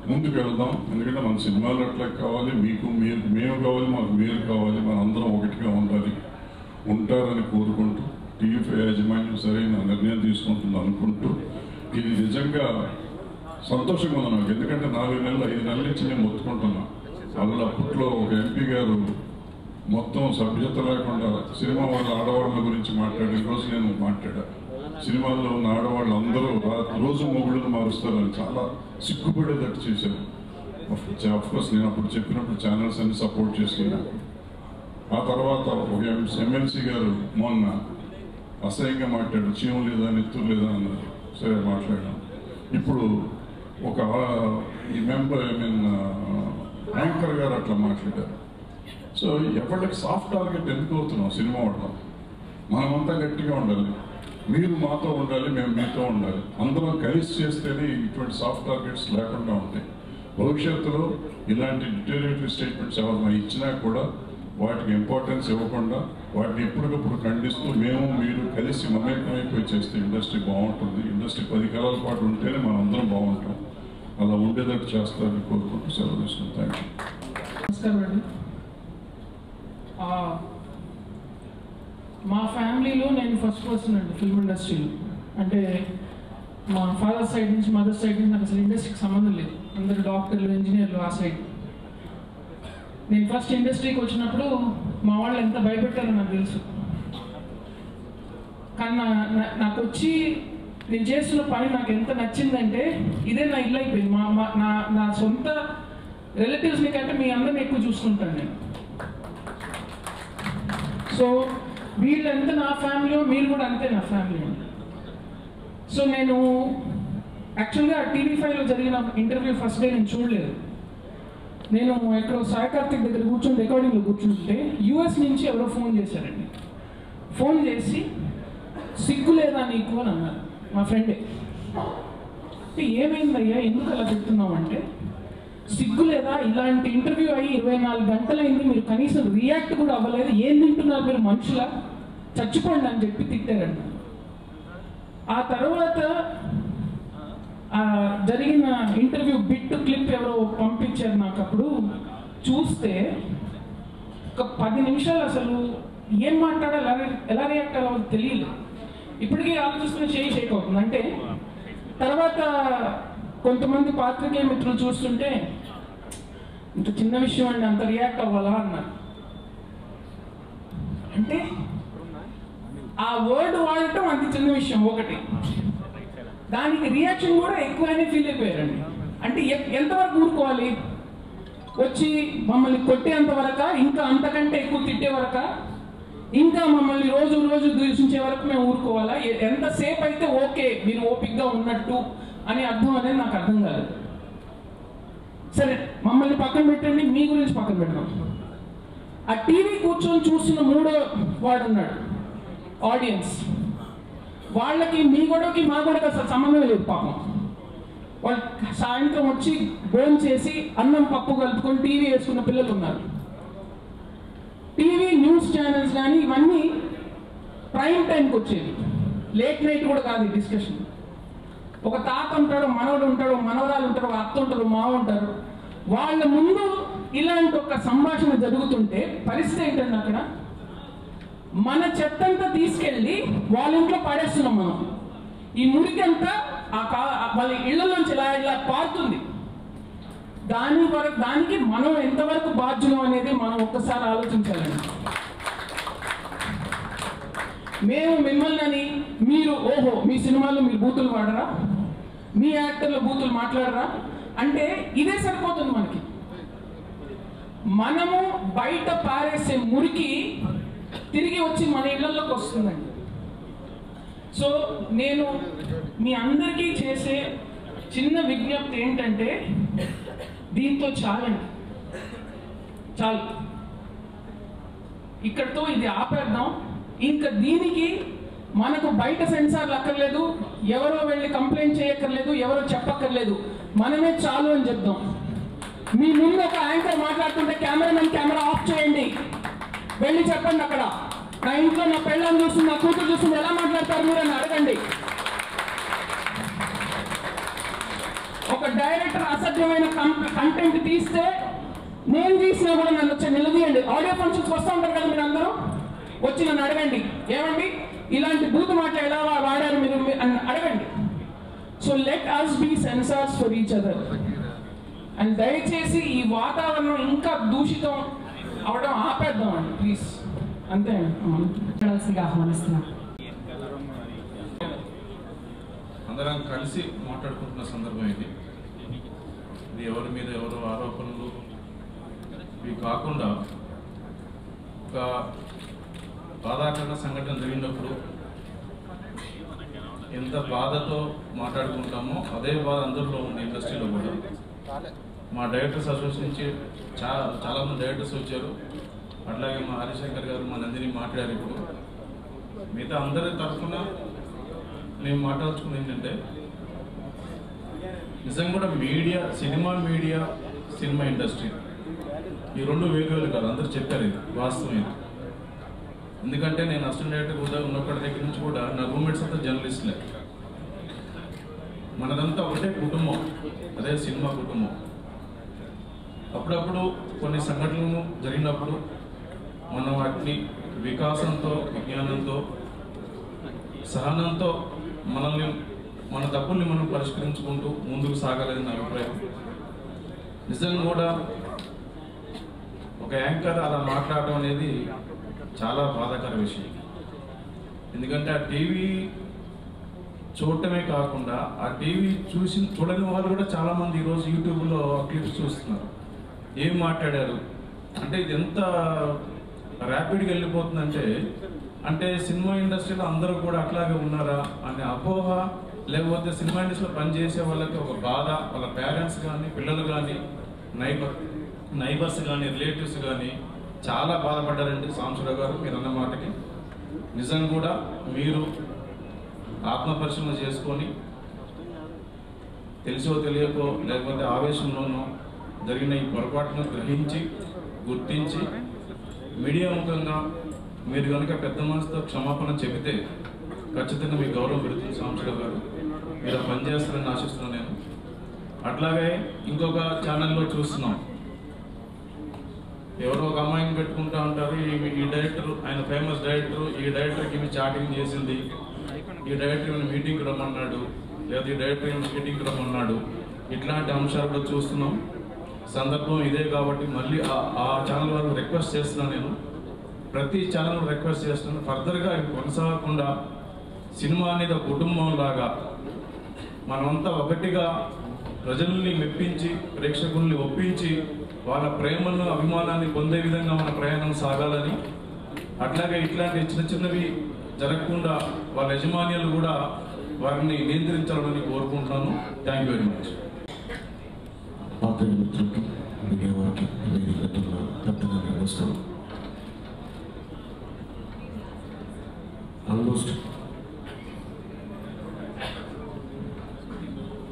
ముందుకు వెళ్దాం. ఎందుకంటే మన సినిమాలు అట్లా కావాలి, మీకు మేము కావాలి, మాకు మీరు కావాలి. మనందరం ఒకటిగా ఉండాలి, ఉంటారని కోరుకుంటూ టీవీ యాజమాన్యం సరైన నిర్ణయం తీసుకుంటుంది అనుకుంటూ, ఇది నిజంగా సంతోషంగా ఉంది నాకు. ఎందుకంటే 4 నెలలు 5 నెలల నుంచి నేను మొత్తుకుంటున్నా. అందులో అప్పట్లో ఒక ఎంపీ గారు మొత్తం సభ్యత లేకుండా సినిమా వాళ్ళ ఆడవాళ్ళ గురించి మాట్లాడే రోజు నేను మాట్లాడా. సినిమాల్లో ఉన్న ఆడవాళ్ళు అందరూ రోజు మొగుళ్ళను మారుస్తారని చాలా సిగ్గుపడేటట్టు చేశారు. అఫ్కోర్స్ నేను అప్పుడు చెప్పినప్పుడు ఛానల్స్ అన్ని సపోర్ట్ చేస్తున్నాను. ఆ తర్వాత ఒక ఎమ్మెల్సీ గారు మొన్న అసహ్యంగా మాట్లాడారు, చీమ లేదా నెత్తురు లేదా అన్నారు. సరే మాట్లాడాం. ఇప్పుడు ఒక ఈ మెంబర్ యాంకర్ గారు అట్లా మాట్లాడారు. సో ఎవరికి సాఫ్ట్ టార్గెట్ ఎందుకు అవుతున్నాం సినిమా వల్ల? మనమంతా గట్టిగా ఉండాలి, మీరు మాతో ఉండాలి, మేము మీతో ఉండాలి, అందరం కలిసి చేస్తేనే ఇటువంటి సాఫ్ట్ టార్గెట్స్ లేకుండా ఉంటాయి. భవిష్యత్తులో ఇలాంటి డిటరేటరీ స్టేట్మెంట్స్ ఎవరైనా ఇచ్చినా కూడా వాటికి ఇంపార్టెన్స్ ఇవ్వకుండా వాటిని ఎప్పటికప్పుడు ఖండిస్తూ మేము మీరు కలిసి మమేకమైపోయి చేస్తే ఇండస్ట్రీ బాగుంటుంది. ఇండస్ట్రీ 10 కాలాల పాటు ఉంటేనే మనం అందరం బాగుంటాం. అలా ఉండేటట్టు చేస్తారని కోరుకుంటూ సెలవు తీసుకుంటాం. Thank you. నమస్కారం అండి. మా ఫ్యామిలీలో నేను ఫస్ట్ పర్సన్ అండి ఫిల్మ్ ఇండస్ట్రీలో. అంటే మా ఫాదర్ సైడ్ నుంచి మదర్ సైడ్ నుంచి నాకు అసలు ఇండస్ట్రీకి సంబంధం లేదు. అందరు డాక్టర్లు, ఇంజనీర్లు ఆ సైడ్. నేను ఫస్ట్ ఇండస్ట్రీకి వచ్చినప్పుడు మా వాళ్ళు ఎంత భయపెట్టారో నాకు తెలుసు. కానీ నాకు వచ్చి నేను చేస్తున్న పని నాకు ఎంత నచ్చిందంటే ఇదే నా ఇల్లు అయిపోయింది. నా సొంత రిలేటివ్స్ని కంటే మీ అందరిని ఎక్కువ చూసుకుంటాను నేను. సో వీళ్ళు ఎంత నా ఫ్యామిలీ, మీరు కూడా అంతే నా ఫ్యామిలీ అండి. సో నేను యాక్చువల్గా TV5లో జరిగిన ఇంటర్వ్యూ ఫస్ట్ డే నేను చూడలేదు. నేను ఎక్కడో సాయి కార్తిక్ దగ్గర కూర్చొని రికార్డింగ్లో కూర్చుంటే US నుంచి ఎవరో ఫోన్ చేశారండి. ఫోన్ చేసి సిగ్గు లేదా నీకు అని అన్నారు మా ఫ్రెండే. అంటే ఏమైందయ్యా, ఎందుకు అలా చెప్తున్నావు అంటే, సిగ్గు లేదా, ఇలాంటి ఇంటర్వ్యూ అయ్యి 24 గంటలైంది, మీరు కనీసం రియాక్ట్ కూడా అవ్వలేదు, ఏం తింటున్నారు మీరు మనుషులా, చచ్చిపోండి అని చెప్పి తిట్టారండి. ఆ తర్వాత జరిగిన ఇంటర్వ్యూ బిట్ క్లిప్ ఎవరో పంపించారు నాకు. అప్పుడు చూస్తే ఒక 10 నిమిషాలు అసలు ఏం మాట్లాడాలి, ఎలా రియాక్ట్ అవ్వాలో తెలియలేదు. ఇప్పటికీ ఆలోచిస్తున్న షేక్ అవుతుంది. అంటే తర్వాత కొంతమంది పాత్రికేయ మిత్రులు చూస్తుంటే ఇంత చిన్న విషయం అండి అంత రియాక్ట్ అవ్వాలా అన్నారు. అంటే ఆ వర్డ్ వాడటం అంత చిన్న విషయం ఒకటి, దానికి రియాక్షన్ కూడా ఎక్కువనే ఫీల్ అయిపోయారండి. అంటే ఎంతవరకు ఊరుకోవాలి, వచ్చి మమ్మల్ని కొట్టేంత వరక, ఇంకా అంతకంటే ఎక్కువ తిట్టే వరక, ఇంకా మమ్మల్ని రోజు రోజు దూషించే వరకు మేము ఊరుకోవాలా? ఎంతసేపు అయితే ఓకే మీరు ఓపికగా ఉన్నట్టు అని అర్థం అనేది నాకు అర్థం కాదు. సరే మమ్మల్ని పక్కన పెట్టండి, మీ గురించి పక్కన పెడదాం. ఆ టీవీ కూర్చొని చూస్తున్న మూడో వాడు ఉన్నాడు, ఆడియన్స్. వాళ్ళకి మీ గొడవకి మా గొడవకి అసలు సంబంధం లేదు పాపం. వాళ్ళు సాయంత్రం వచ్చి భోజనం చేసి అన్నం పప్పు కలుపుకొని టీవీ వేసుకున్న పిల్లలు ఉన్నారు. టీవీ న్యూస్ ఛానల్స్ కానీ ఇవన్నీ ప్రైమ్ టైంకి వచ్చేది, లేట్ నైట్ కూడా కాదు ఈ డిస్కషన్. ఒక తాత ఉంటాడు, మనవడు ఉంటాడు, మనవరాలు ఉంటారు, అత్త ఉంటారు, మావ ఉంటారు. వాళ్ళ ముందు ఇలాంటి ఒక సంభాషణ జరుగుతుంటే పరిస్థితి ఏంటంటే అక్కడ మన చెత్తంతా తీసుకెళ్ళి వాళ్ళ ఇంట్లో పడేస్తున్నాం మనం. ఈ మురికి అంతా వాళ్ళ ఇళ్లలోంచి ఇలా పారుతుంది. దానికి మనం ఎంతవరకు బాధ్యులం అనేది మనం ఒక్కసారి ఆలోచించాలండి. మేము మిమ్మల్ని అని మీరు ఓహో మీ సినిమాల్లో మీరు బూతులు వాడరా, మీ యాక్టర్లు బూతులు మాట్లాడరా అంటే ఇదే సరిపోతుంది మనకి. మనము బయట పారేసే మురికి తిరిగి వచ్చి మన ఇళ్లలోకి వస్తుందండి. సో నేను మీ అందరికీ చేసే చిన్న విజ్ఞప్తి ఏంటంటే దీంతో చాలండి, చాలు, ఇక్కడితో ఇది ఆపేద్దాం. ఇంకా దీనికి మనకు బయట సెన్సార్లు అక్కర్లేదు, ఎవరో వెళ్ళి కంప్లైంట్ చేయక్కర్లేదు, ఎవరో చెప్పక్కర్లేదు, మనమే చాలు అని చెప్దాం. మీ ముందు ఒక యాంకర్ మాట్లాడుతుంటే కెమెరా ఆఫ్ చేయండి, వెళ్ళి చెప్పండి అక్కడ నా ఇంట్లో నా పెళ్ళాన్ని చూస్తుంది, నా కూతురు చూస్తుంది, ఎలా మాట్లాడతారు మీరు అని అడగండి. ఒక డైరెక్టర్ అసభ్యమైన కంటెంట్ తీస్తే నేను తీసినా కూడా నన్ను వచ్చి నిలదీయండి. ఆడియో ఫంక్షన్స్ వస్తూ ఉంటారు కదా మీరు అందరూ, వచ్చి నన్ను అడగండి, ఏమండి ఇలాంటి బూత్ మాటలు ఎలా వాడారు మీరు అని అడగండి. So let us be censors for each other. And దయచేసి ఈ వాతావరణం ఇంకా దూషితం అవడం ఆపేద్దాం అండి ప్లీజ్. అంతే అండి, ఆహ్వానిస్తున్నాం. అందరం కలిసి మాట్లాడుకుంటున్న సందర్భం ఇది. ఇది ఎవరి మీద ఎవరు ఆరోపణలు ఇవి కాకుండా ఒక బాధాకరణ సంఘటన జరిగినప్పుడు ఎంత బాధతో మాట్లాడుకుంటామో అదే బాధ అందరిలో ఉంది ఇండస్ట్రీలో కూడా. మా డైరెక్టర్స్ అసోసియేషన్ నుంచి చాలామంది డైరెక్టర్స్ వచ్చారు. అట్లాగే మా హరిశంకర్ గారు మా నందిని మాట్లాడారు. ఇప్పుడు మిగతా అందరి తరఫున నేను మాట్లాడుచుకున్నది ఏంటంటే, నిజంగా కూడా మీడియా, సినిమా ఇండస్ట్రీ ఈ రెండు వేరు కాదు. అందరూ చెప్పారు, ఇది వాస్తవం. ఇది ఎందుకంటే నేను అసిస్టెంట్ డైరెక్టర్ కూడా ఉన్నప్పటి దగ్గర నుంచి కూడా నా రూమ్మేట్స్ అంతా జర్నలిస్టులే. మనదంతా ఒకటే కుటుంబం, అదే సినిమా కుటుంబం. అప్పుడప్పుడు కొన్ని సంఘటనలు జరిగినప్పుడు మనం వాటిని వికాసంతో, విజ్ఞానంతో, సహనంతో మన తప్పుల్ని మనం పరిష్కరించుకుంటూ ముందుకు సాగాలని నా అభిప్రాయం. నిజంగా కూడా ఒక యాంకర్ అలా మాట్లాడటం అనేది చాలా బాధాకర విషయం. ఎందుకంటే ఆ టీవీ చూడటమే కాకుండా ఆ టీవీ చూడని వాళ్ళు కూడా చాలామంది ఈరోజు యూట్యూబ్లో క్లిప్స్ చూస్తున్నారు. ఏం మాట్లాడారు అంటే ఇది ఎంత ర్యాపిడ్గా వెళ్ళిపోతుందంటే, అంటే సినిమా ఇండస్ట్రీలో అందరూ కూడా అట్లాగే ఉన్నారా అనే అపోహ, లేకపోతే సినిమా ఇండస్ట్రీలో పనిచేసే వాళ్ళకి ఒక బాధ, వాళ్ళ పేరెంట్స్ కానీ, పిల్లలు కానీ, నైబర్స్ కానీ, రిలేటివ్స్ కానీ చాలా బాధపడ్డారండి. సాంబశివరావు గారు మీరు అన్న మాటకి నిజంగా కూడా మీరు ఆత్మపరిశీలన చేసుకొని, తెలిసో తెలియకో లేకపోతే ఆవేశంలోనో జరిగిన ఈ పొరపాటును గ్రహించి, గుర్తించి మీడియా ముఖంగా మీరు కనుక పెద్ద మనసుతో క్షమాపణ చెబితే ఖచ్చితంగా మీకు గౌరవం పెడుతుంది. సాంబశివరావు గారు మీరు ఆ పని చేస్తారని ఆశిస్తున్నాను నేను. అట్లాగే ఇంకొక ఛానల్లో చూస్తున్నాం, ఎవరో ఒక అమ్మాయిని పెట్టుకుంటా ఉంటారు. ఈ డైరెక్టర్, ఆయన ఫేమస్ డైరెక్టర్, ఈ డైరెక్టర్కి ఇవి చాటింగ్ చేసింది, ఈ డైరెక్టర్ ఏమైనా మీటింగ్కి రమ్మన్నాడు, లేదా ఈ డైరెక్టర్ ఏమైనా మీటింగ్కి రమ్మన్నాడు, ఇట్లాంటి అంశాలు కూడా చూస్తున్నాం. సందర్భం ఇదే కాబట్టి మళ్ళీ ఆ ఛానల్ వాళ్ళు రిక్వెస్ట్ చేస్తున్నాను. నేను ప్రతి ఛానల్ రిక్వెస్ట్ చేస్తున్నాను, ఫర్దర్గా కొనసాగకుండా సినిమా అనేది ఒక కుటుంబం లాగా మనమంతా ఒకటిగా ప్రజల్ని మెప్పించి, ప్రేక్షకుల్ని ఒప్పించి, వాళ్ళ ప్రేమను, అభిమానాన్ని పొందే విధంగా మన ప్రయాణం సాగాలని, అట్లాగే ఇట్లాంటి చిన్న చిన్నవి జరగకుండా వాళ్ళ యజమాన్యాలు కూడా వారిని నియంత్రించాలని కోరుకుంటున్నాను. Thank you very much. మిత్రులకి, మీడియా వారికి పెద్దగా నమస్కారం. ఆల్మోస్ట్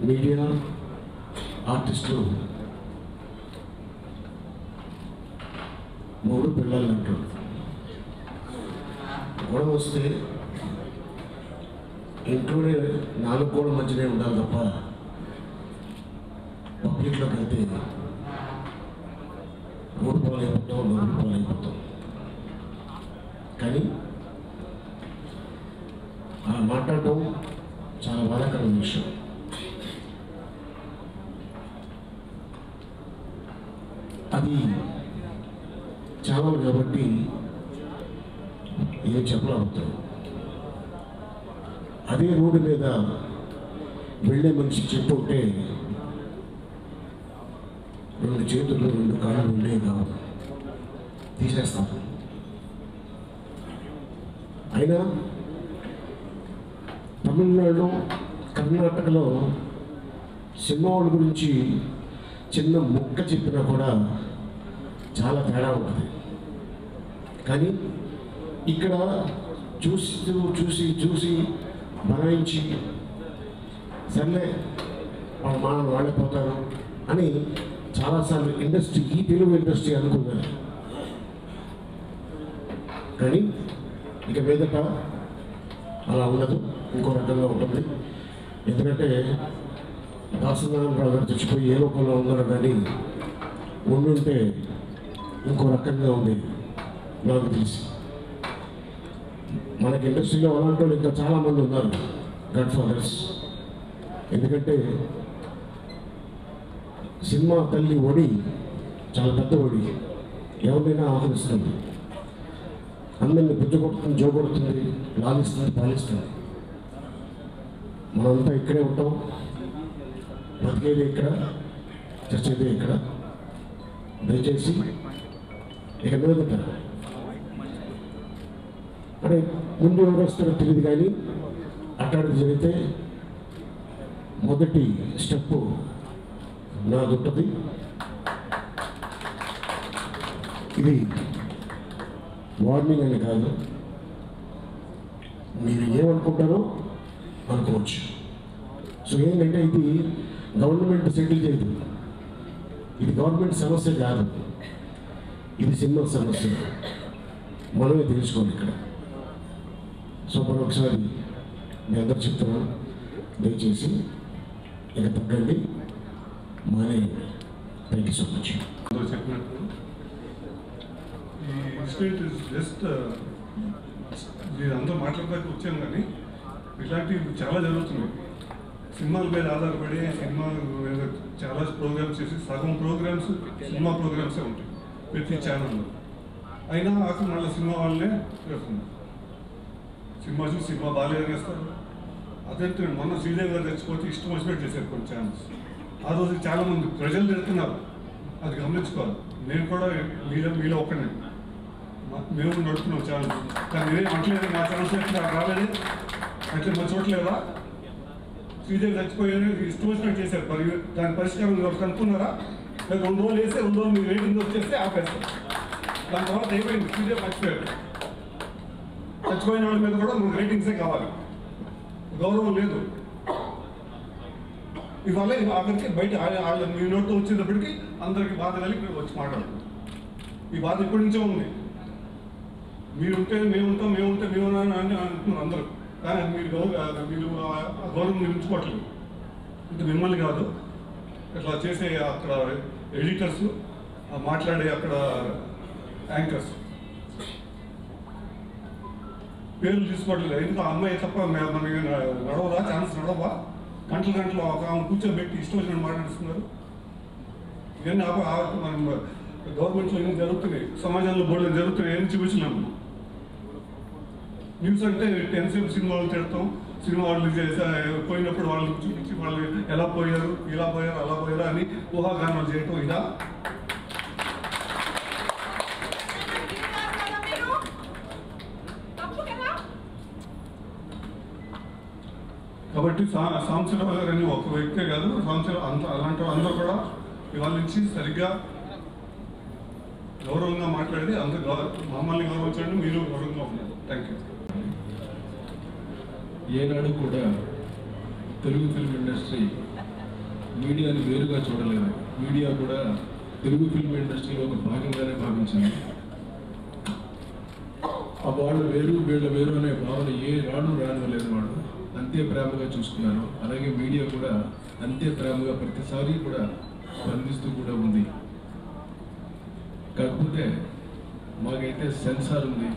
మీడియా ఆర్టిస్టులు 3 పిల్లలు అంటారు. గొడవ వస్తే ఇంట్లోనే 4 గోడల మధ్యనే ఉండాలి తప్ప పబ్లిక్లోకి వెళ్తే రోడ్డు పాలైపోతాం, నోరు పాలైపోతాం. కానీ అలా మాట్లాడటం చాలా బాధాకరమైన విషయం. అది ఛానల్ కాబట్టి ఏం చెప్పలేకపోతాం. అదే రోడ్డు మీద వెళ్ళే మనిషి చెప్పుంటే 2 చేతులు 2 కాళ్ళు ఉండేవి కావు, తీసేస్తాం. అయినా తమిళనాడు, కర్ణాటకలో సినిమా వాళ్ళ గురించి చిన్న ముక్క చెప్పినా కూడా చాలా తేడా ఉంటుంది. కానీ ఇక్కడ చూసి భరాయించి సర్లే వాళ్ళే పోతారు అని చాలాసార్లు ఇండస్ట్రీ, ఈ తెలుగు ఇండస్ట్రీ అనుకున్నారు. కానీ ఇక మీదట అలా ఉండదు, ఇంకో రకంగా ఉంటుంది. ఎందుకంటే దాసనారాయణరావు గారు చచ్చిపోయి ఏ రూపంలో ఉన్నారు, కానీ ఉండుంటే ఇంకో రకంగా ఉండేది నాకు తెలిసి. మనకి ఇండస్ట్రీలో అలాంటి వాళ్ళు ఇంకా చాలామంది ఉన్నారు, గడ్ ఫాదర్స్. ఎందుకంటే సినిమా తల్లి ఒడి చాలా పెద్ద ఒడి, ఎవరినైనా ఆహ్వానిస్తుంది, అందరిని పుచ్చగొడుతుంది, జోగొడుతుంది, లాలిస్తుంది, పాలిస్తుంది. మనంతా ఇక్కడే ఉంటాం, బతికేది ఇక్కడ, చచ్చేది ఇక్కడ. దయచేసి ఇక మీదట అంటే ముందు ఎవరు వస్తారో తెలియదు, కానీ అట్లాంటిది జరిగితే మొదటి స్టెప్ నాది ఉంటుంది. ఇది వార్నింగ్ అని కాదు, మీరు ఏమనుకుంటారో అనుకోవచ్చు. సో ఏంటంటే ఇది గవర్నమెంట్ సెటిల్ చేయదు, ఇది గవర్నమెంట్ సమస్య కాదు, ఇది సినిమా సమస్య. మనమే తెలుసుకోవాలి ఇక్కడ. సో మనం ఒకసారి మీ అందరు చెప్తున్నాను, దయచేసి ఇక తగ్గండి, మానేయండి. Thank you so much. చెప్పినట్టు ఈ ఇన్సిడెంట్ ఇస్ జస్ట్ అందరూ మాట్లాడడానికి వచ్చాం, కానీ ఇలాంటివి చాలా జరుగుతున్నాయి. సినిమాల మీద ఆధారపడి సినిమా మీద చాలా ప్రోగ్రామ్స్ చేసి సగం ప్రోగ్రామ్స్ సినిమా ప్రోగ్రామ్సే ఉంటాయి ప్రతి ఛానల్లో. అయినా అసలు మళ్ళీ సినిమా వాళ్ళనే చేస్తున్నారు. సినిమా చూసి సినిమా బాగాలేదని వేస్తారు. అదంటే మొన్న శ్రీదేవి గారు తెచ్చిపోతే ఇష్టం వచ్చినట్టు చేశారు కొన్ని ఛానల్స్. ఆ రోజు చాలామంది ప్రజలు తిడుతున్నారు, అది గమనించుకోవాలి. నేను కూడా మీలో ఒక్కనే, మేము నడుపుతున్నాం ఛానల్, కానీ నేనేం అంటలేదు. మా ఛానల్స్ ఎట్లా రాలేదు, అట్లా మా చోట్లేదా శ్రీదేవి చచ్చిపోయారు, ఇష్టం వచ్చినట్టు చేశారు. మరి దాని పరిష్కారం కనుక్కున్నారా? లేదా 2 రోజులు వేస్తే 2 రోజులు మీకు రేటింగ్ వచ్చేస్తే ఆపేస్తారు. దాని తర్వాత అయిపోయింది, శ్రీదేవి చచ్చిపోయారు. చచ్చిపోయిన వాళ్ళ మీద కూడా మనకు రేటింగ్సే కావాలి, గౌరవం లేదు. ఇవాళ అక్కడికి బయట వాళ్ళ మీ నోట్తో వచ్చేటప్పటికి అందరికి బాధ కలిగి వచ్చి మాట్లాడుతుంది. ఈ బాధ ఇప్పటి నుంచే ఉంది. మీరుంటే మేముంటాం, మేముంటే మేము అని అంటున్నారు అందరూ, కానీ మీరు గౌరవం ఉంచుకోవట్లేదు. అంటే మిమ్మల్ని కాదు, ఇట్లా చేసే అక్కడ ఎడిటర్స్, మాట్లాడే అక్కడ యాంకర్స్ పేర్లు తీసుకోవట్లేదు. ఎందుకు ఆ అమ్మాయి తప్ప మనకి నడవదా, ఛాన్స్ నడవా? గంటలు ఒక ఆమె కూర్చోబెట్టి ఇష్టం వచ్చినట్టు మాట్లాడుతున్నారు. ఇవన్నీ మనం గవర్నమెంట్లో ఏం జరుగుతున్నాయి, సమాజంలో బోర్డు జరుగుతున్నాయి, ఏం చూపించినాము. న్యూస్ అంటే ఎంతసేపు సినిమా వాళ్ళు తిడతాం, సినిమా వాళ్ళు పోయినప్పుడు వాళ్ళని చూపించి వాళ్ళు ఎలా పోయారు, ఇలా పోయారు, అలా పోయారు అని ఊహాగానాలు చేయటం ఇదా? కాబట్టి సాంసరావు గారు అని ఒక వ్యక్తే కాదు, అలాంటి అందరూ కూడా ఇవాళ నుంచి సరిగ్గా గౌరవంగా మాట్లాడేది, అందరూ మమ్మల్ని గౌరవించండి, మీరు గౌరవంగా ఉన్నారు. Thank you. ఏనాడు కూడా తెలుగు ఫిల్మ్ ఇండస్ట్రీ మీడియాని వేరుగా చూడలేదు. మీడియా కూడా తెలుగు ఫిల్మ్ ఇండస్ట్రీలో ఒక భాగంగానే భావించింది. ఆ వాళ్ళు వేరు వీళ్ళు వేరు అనే భావన ఏ రాను రానివ్వలేదు. వాళ్ళు అంతే ప్రేమగా చూసుకున్నారు. అలాగే మీడియా కూడా అంతే ప్రేమగా ప్రతిసారి కూడా స్పందిస్తూ కూడా ఉంది. కాకపోతే మాకైతే సెన్సార్ ఉంది,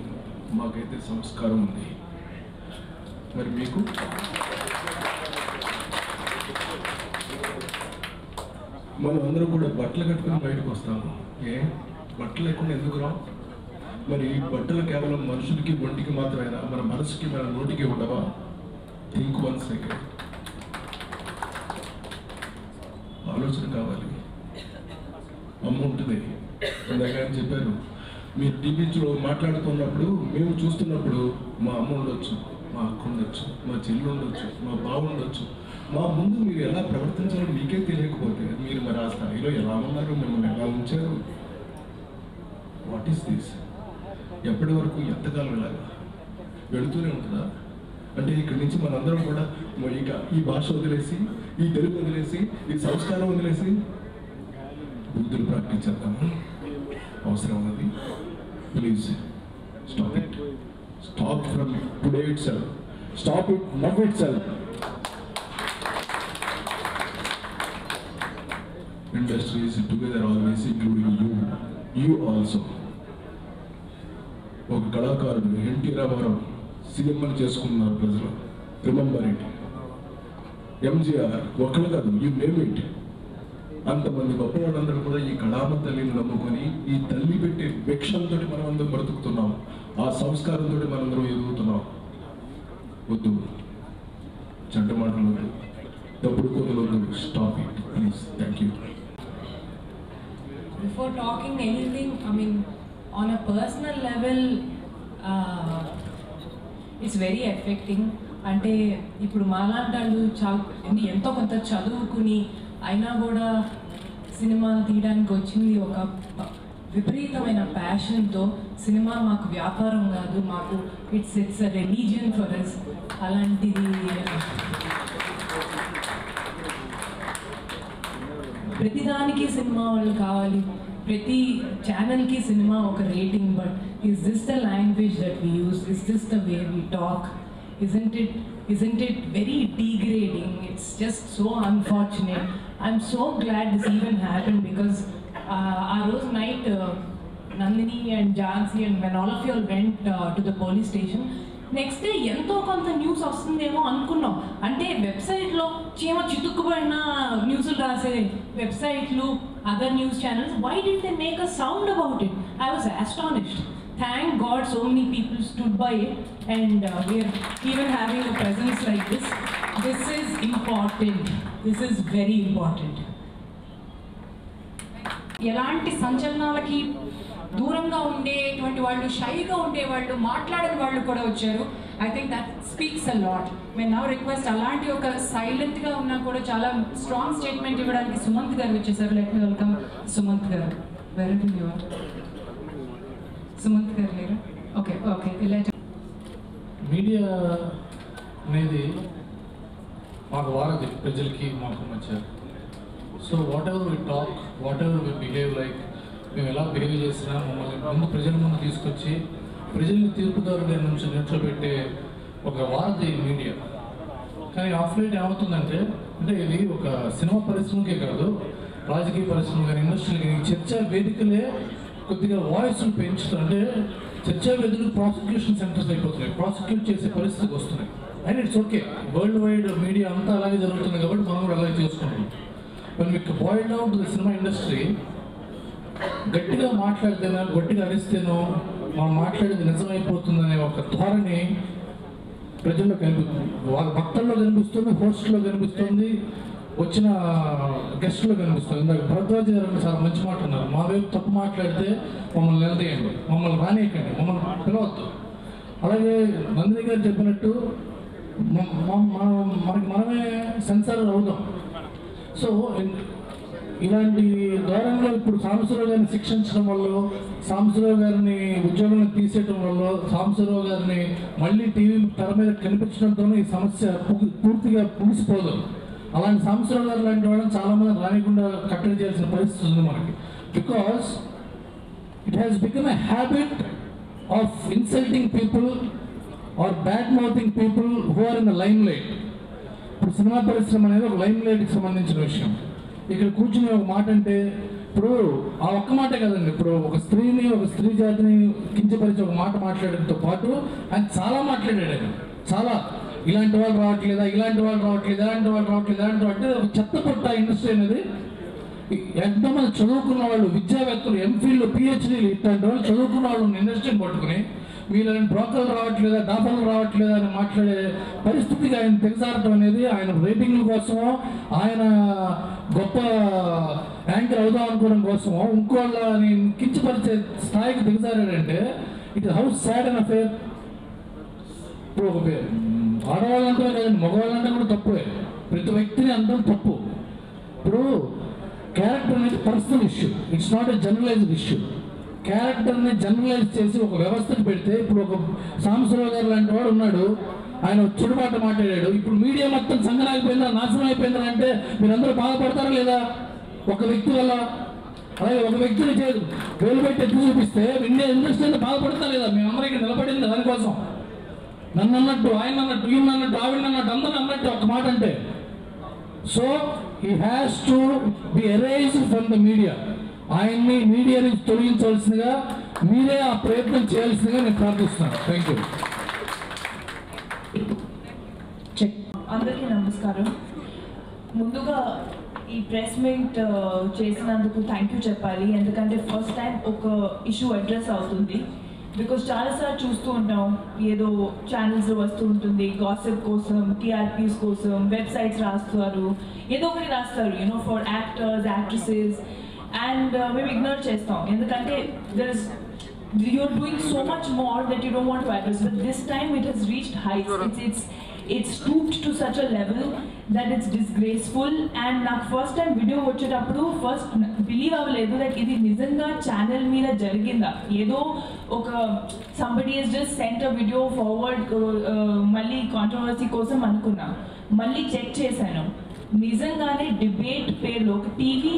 మాకైతే సంస్కారం ఉంది. మరి మీకు మనం అందరూ కూడా బట్టలు కట్టుకుని బయటకు వస్తాము. బట్టలు లేకుండా ఎందుకు రావు? మరి ఈ బట్టలు కేవలం మనుషులకి ఒంటికి మాత్రమేనా? మన మనసుకి మన నోటికి ఉండవా? Think 1 second. ఆలోచన కావాలి. అమ్మ ఉంటుంది ఇందాక అని చెప్పారు. మీరు టీవీలో మాట్లాడుతున్నప్పుడు మేము చూస్తున్నప్పుడు మా అమ్మ ఉండొచ్చు, మా అక్క ఉండొచ్చు, మా చెల్లి ఉండొచ్చు, మా బావ ఉండొచ్చు. మా ముందు మీరు ఎలా ప్రవర్తించాలో మీకే తెలియకపోతే మీరు మరి ఆ స్థాయిలో ఎలా ఉన్నారు, మిమ్మల్ని ఎలా ఉంచారు? What is this? ఎప్పటి వరకు ఎంతకాలం ఇలాగా వెళుతూనే ఉంటుందా? అంటే ఇక్కడి నుంచి మనందరం కూడా ఇక ఈ భాష వదిలేసి, ఈ తెలుగు వదిలేసి, ఈ సంస్కారం వదిలేసి బుద్ధులు ప్రకటించేద్దాము. అవసరం ఉన్నది. Please stop it. Stop from today it self. Stop it now it self. Industries together always including you also. ఒక కళాకారుడు ఎన్టీ రామారావు సీఎం అని చేసుకున్నారు ప్రజలు. Remember it. ఎంజీఆర్ ఒకళ్ళు కాదు, యూ నేమ్ ఇట్. అంతమంది గొప్ప వాళ్ళందరూ కూడా ఈ కళామ తల్లిని నమ్ముకొని ఈ తల్లి పెట్టే భిక్షంతో మనం అందరం బ్రతుకుతున్నాం. ఆ సంస్కారంతో మనందరం ఎదుగుతున్నాం. వద్దు చెడ్డ మాటలు వద్దు, తప్పుడు కోతలు వద్దు. Stop it please. Thank you. Before talking anything, I mean, on a personal level, it's very affecting. అంటే ఇప్పుడు మాలాంటి వాళ్ళు ఎంతో కొంత చదువుకుని అయినా కూడా సినిమాలు తీయడానికి వచ్చింది ఒక విపరీతమైన ప్యాషన్తో. సినిమా మాకు వ్యాపారం కాదు, మాకు it's a religion for us. అలాంటిది ప్రతిదానికి సినిమా వాళ్ళు కావాలి, ప్రతి ఛానల్కి సినిమా ఒక rating. But is this the language that we use? Is this the way we talk? Isn't it very degrading? It's just so unfortunate. I'm so glad this even happened because our rose night, Nandini and Jansi and when all of you all went to the police station, next day ఎంతో కొంత news వస్తుందేమో అనుకున్నాం. అంటే వెబ్సైట్లో చీమ చితుక్కుబడిన న్యూస్లు రాసే వెబ్సైట్లు, other news channels, why did they make a sound about it? I was astonished. Thank God so many people stood by it, and we are even having a presence like this. This is important. This is very important. ఎలాంటి సంచలనాలకి దూరంగా ఉండేటువంటి వాళ్ళు, షైగా ఉండేవాళ్ళు, మాట్లాడని వాళ్ళు కూడా వచ్చారు. I think that speaks a lot. మేము నౌ రిక్వెస్ట్ అలాంటి ఒక సైలెంట్గా ఉన్నా కూడా చాలా స్ట్రాంగ్ స్టేట్మెంట్ ఇవ్వడానికి సుమంత్ గారు వచ్చేసారు. లెట్ మీ వెల్కమ్ సుమంత్ గారు. Very good. సుమంత్ గారు లేరు? Okay okay. ఇలా మీడియా అనేది మాకు వారది, ప్రజలకి మాకు మధ్య. So whatever we talk, whatever we behave like, మేము ఎలా బిహేవ్ చేసినా మమ్మల్ని ముందు ప్రజల ముందు తీసుకొచ్చి ప్రజల్ని తీర్పుదారు నుంచి నిల్చోబెట్టే ఒక వారది మీడియా. కానీ ఆఫ్ లైట్ ఏమవుతుందంటే, అంటే ఇది ఒక సినిమా పరిశ్రమకే కాదు, రాజకీయ పరిశ్రమ కానీ, ఇండస్ట్రీ కానీ, చర్చా వేదికలే కొద్దిగా వాయిస్ను పెంచుతుంటే చర్చా వేదికలు ప్రాసిక్యూషన్ సెంటర్స్ అయిపోతున్నాయి, ప్రాసిక్యూట్ చేసే పరిస్థితికి వస్తున్నాయి. And it's okay, world wide media అంతా అలాగే జరుగుతుంది కాబట్టి మనం కూడా అలాగే చేసుకుంటాం. మరి మీకు boil down to the cinema industry, గట్టిగా మాట్లాడితేనో గట్టిగా అరిస్తేనో మనం మాట్లాడేది నిజమైపోతుందనే ఒక ధోరణి ప్రజల్లో కనిపిస్తుంది. వాళ్ళ భక్తుల్లో కనిపిస్తుంది, హోస్ట్లో కనిపిస్తుంది, వచ్చిన గెస్ట్లో కనిపిస్తుంది. ఇందాక భరద్వాజ్ గారు చాలా మంచి మాట ఉన్నారు. మా వైపు తప్పు మాట్లాడితే మమ్మల్ని నిలదీయండి, మమ్మల్ని రానియకండి, మమ్మల్ని పిలవద్దు. అలాగే నందిని గారు చెప్పినట్టు మనకి మనమే సెన్సార్ అవుదాం. సో ఇలాంటి ధోరణిలో ఇప్పుడు సాంబశివరావు గారిని శిక్షించడం వల్ల, సాంబశివరావు గారిని ఉద్యోగంలో తీసేయడం వల్ల, సాంబశివరావు గారిని మళ్ళీ టీవీ తెర మీద కనిపించడంతోనే ఈ సమస్య పూర్తిగా ముగిసిపోదు. అలాంటి సాంబశివరావు గారు లాంటి వాళ్ళని చాలామంది రానికుండా కట్టడి చేయాల్సిన పరిస్థితి ఉంది మనకి. Because it has become a habit of insulting people or bad mouthing people who are in the limelight. ఇప్పుడు సినిమా పరిశ్రమ అనేది ఒక లైమ్ లైట్కి సంబంధించిన విషయం. ఇక్కడ కూర్చుని ఒక మాట అంటే, ఇప్పుడు ఆ ఒక్క మాటే కదండి, ఇప్పుడు ఒక స్త్రీని, ఒక స్త్రీ జాతిని కించపరిచి ఒక మాట మాట్లాడడంతో పాటు ఆయన చాలా మాట్లాడాడు. ఆయన చాలా ఇలాంటి వాళ్ళు రావట్లేదా, ఇలాంటి వాళ్ళు రావట్లేదు, ఇలాంటి వాళ్ళు రావట్లేదు, ఇలాంటి అంటే ఒక చెత్త పొట్ట ఇండస్ట్రీ అనేది. ఎంతోమంది చదువుకున్న వాళ్ళు, విద్యావేత్తలు, ఎంఫీలు, పిహెచ్డీలు, ఇట్లాంటి వాళ్ళు చదువుకున్న వాళ్ళు ఇండస్ట్రీని పట్టుకుని వీళ్ళని బ్రోకర్లు రావట్లేదా, డాఫర్లు రావట్లేదా అని మాట్లాడే పరిస్థితికి ఆయన దిగజారటం అనేది, ఆయన రేటింగ్ల కోసమో, ఆయన గొప్ప యాంకర్ అవుదాం అనుకోవడం కోసమో, ఇంకోళ్ళని కించపరిచే స్థాయికి దిగజారాడంటే it how sad and affair. ఇప్పుడు ఒక ఆడవాళ్ళంటే కదండి, మగవాళ్ళంటే కూడా తప్పువే. ప్రతి వ్యక్తిని అంతా తప్పు. ఇప్పుడు క్యారెక్టర్ అనేది personal issue, it's not a generalised issue. క్యారెక్టర్ని జనరలైజ్ చేసి ఒక వ్యవస్థను పెడితే, ఇప్పుడు ఒక సాంబశివరావు గారు లాంటి వాడు ఉన్నాడు, ఆయన చెడుబాట మాట్లాడాడు, ఇప్పుడు మీడియా మొత్తం సంగనాగిపోయిందా, నాశనం అయిపోయిందా అంటే మీరందరూ బాధపడతారా లేదా ఒక వ్యక్తి వల్ల? అలాగే ఒక వ్యక్తిని వేలు పెట్టి ఎత్తి చూపిస్తే ఇండియా ఇండస్ట్రీ బాధపడతా లేదా? మేమందరికీ నిలబడింది దానికోసం. నన్ను అన్నట్టు, ఆయన అన్నట్టు, ఈయన అన్నట్టు, ఆవిడ అన్నట్టు, అందరూ అన్నట్టు ఒక మాట అంటే. So he has to be erased from the media. ఆయన్ని మీడియా నుంచి తొలగించవలసిందిగా మీరే ఆ ప్రయత్నం చేయాల్సిందిగా నేను ప్రార్థిస్తున్నాను. Thank you. అందరికీ నమస్కారం. ముందుగా ఈ ప్రెస్ మీట్ చేసినందుకు థ్యాంక్ యూ చెప్పాలి. ఎందుకంటే ఫస్ట్ టైం ఒక ఇష్యూ అడ్రస్ అవుతుంది. బికాస్ చాలాసార్లు చూస్తూ ఉంటాం, ఏదో ఛానల్స్లో వస్తూ ఉంటుంది, గాసిప్ కోసం, టీఆర్పీస్ కోసం వెబ్సైట్స్ రాస్తారు, ఏదో ఒకటి రాస్తారు, you know for actors, actresses. And మేము ఇగ్నోర్ చేస్తాం, ఎందుకంటే you're doing so much more that you don't want to address. But this time it has reached heights. it's stooped to such a level that it's disgraceful. And నాకు first time video వచ్చేటప్పుడు first believe అవ్వలేదు that ఇది నిజంగా channel మీద జరిగిందా, ఏదో ఒక సంబడి has just sent a video forward మళ్ళీ కాంట్రవర్సీ కోసం అనుకున్నా. మళ్ళీ చెక్ చేశాను, నిజంగానే డిబేట్ పేరులో ఒక టీవీ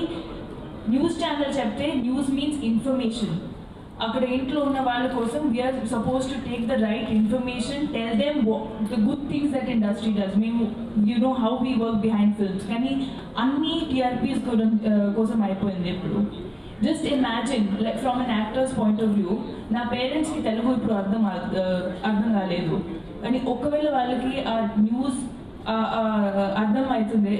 న్యూస్ ఛానల్ చెప్తే న్యూస్ మీన్స్ ఇన్ఫర్మేషన్. అక్కడ ఇంట్లో ఉన్న వాళ్ళ కోసం we're suppose to take the right information, tell them the good things that industry does. మేము you know how we work behind films, కానీ అన్ని టీఆర్పీస్ కోసం అయిపోయింది ఇప్పుడు. Just imagine like from an actors point of view, నా పేరెంట్స్కి తెలుగు ఇప్పుడు అర్థం కాలేదు, కానీ ఒకవేళ వాళ్ళకి ఆ న్యూస్ అర్థం అవుతుంది,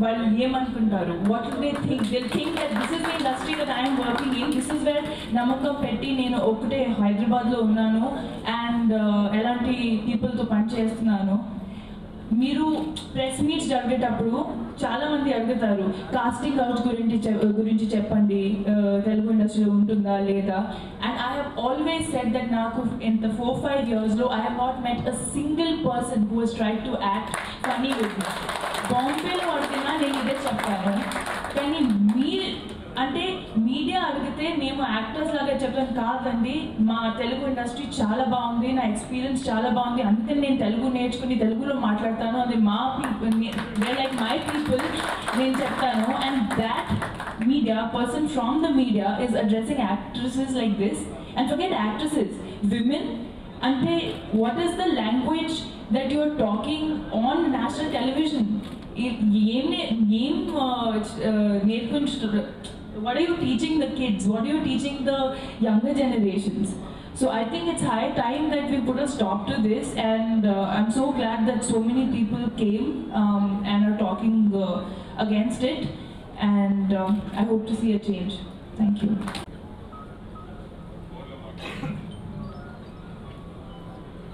వాళ్ళు ఏమనుకుంటారు, what do they think? They think that this is the industry that I'm working in, this is where నమ్మకం పెట్టి నేను ఒకటే హైదరాబాద్లో ఉన్నాను అండ్ ఎలాంటి పీపుల్తో పని చేస్తున్నాను. మీరు ప్రెస్ మీట్స్ జరిగేటప్పుడు చాలామంది అడుగుతారు కాస్టింగ్ కౌచ్ గురించి చెప్పండి, తెలుగు ఇండస్ట్రీలో ఉంటుందా లేదా. And I have always said that నాకు ఇంత 4-5 yearsలో I have not met a single person who has tried to act funny with me. బాంబేలో అడిగినా నేను ఇదే చెప్తాను, కానీ అంటే మీడియా అడిగితే మేము యాక్టర్స్ లాగా చెప్పాను కాదండి, మా తెలుగు ఇండస్ట్రీ చాలా బాగుంది, నా ఎక్స్పీరియన్స్ చాలా బాగుంది, అందుకని నేను తెలుగు నేర్చుకుని తెలుగులో మాట్లాడతాను, అది మా people, they like my people నేను చెప్తాను. And that media person from the media is addressing actresses like this. And forget actresses, women అంటే what is the language that you are talking on national television? ఏం నేర్చుకుంటారు? What are you teaching the kids? What are you teaching the younger generations? So I think it's high time that we put a stop to this, and I'm so glad that so many people came and are talking against it, and I hope to see a change. Thank you.